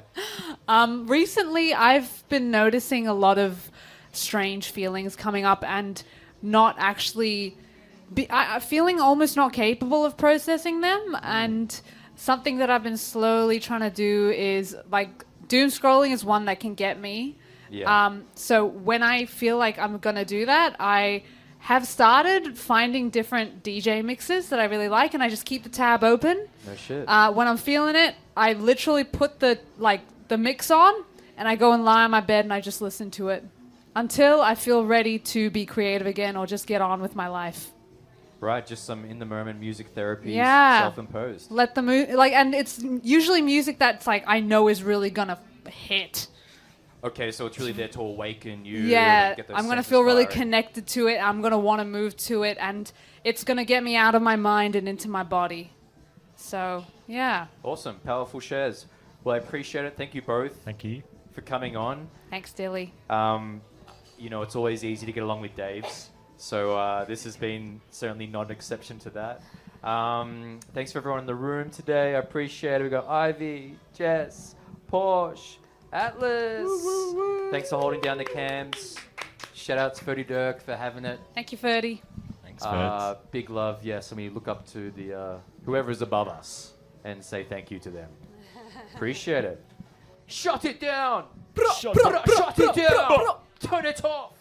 C: Recently, I've been noticing a lot of strange feelings coming up and not actually feeling almost not capable of processing them. And something that I've been slowly trying to do is like doom scrolling is one that can get me.
A: Yeah.
C: So when I feel like I'm going to do that, I have started finding different DJ mixes that I really like, and I just keep the tab open.
A: No shit.
C: When I'm feeling it, I literally put the mix on, and I go and lie on my bed, and I just listen to it until I feel ready to be creative again or just get on with my life.
A: Right, just some in-the-moment music therapy,
C: Yeah.
A: self-imposed.
C: Let the and it's usually music that's like I know is really gonna hit.
A: Okay, so it's really there to awaken you.
C: Yeah,
A: and get those
C: I'm going to
A: senses
C: feel really
A: firing.
C: connected to it. I'm going to want to move to it, and it's going to get me out of my mind and into my body. So, yeah.
A: Awesome, powerful shares. Well, I appreciate it. Thank you both
D: Thank you.
A: for coming on.
C: Thanks, Dilly.
A: You know, it's always easy to get along with Dave's. So this has been certainly not an exception to that. Thanks for everyone in the room today. I appreciate it. We've got Ivy, Jess, Porsche, Atlas. Thanks for holding down the cams. Shout out to Ferdydurke for having it.
C: Thank you, Ferdy.
D: Thanks, Ferds.
A: Big love, yes. And we look up to the whoever is above us and say thank you to them. Appreciate it. Shut it down! Shut it down! Turn it off!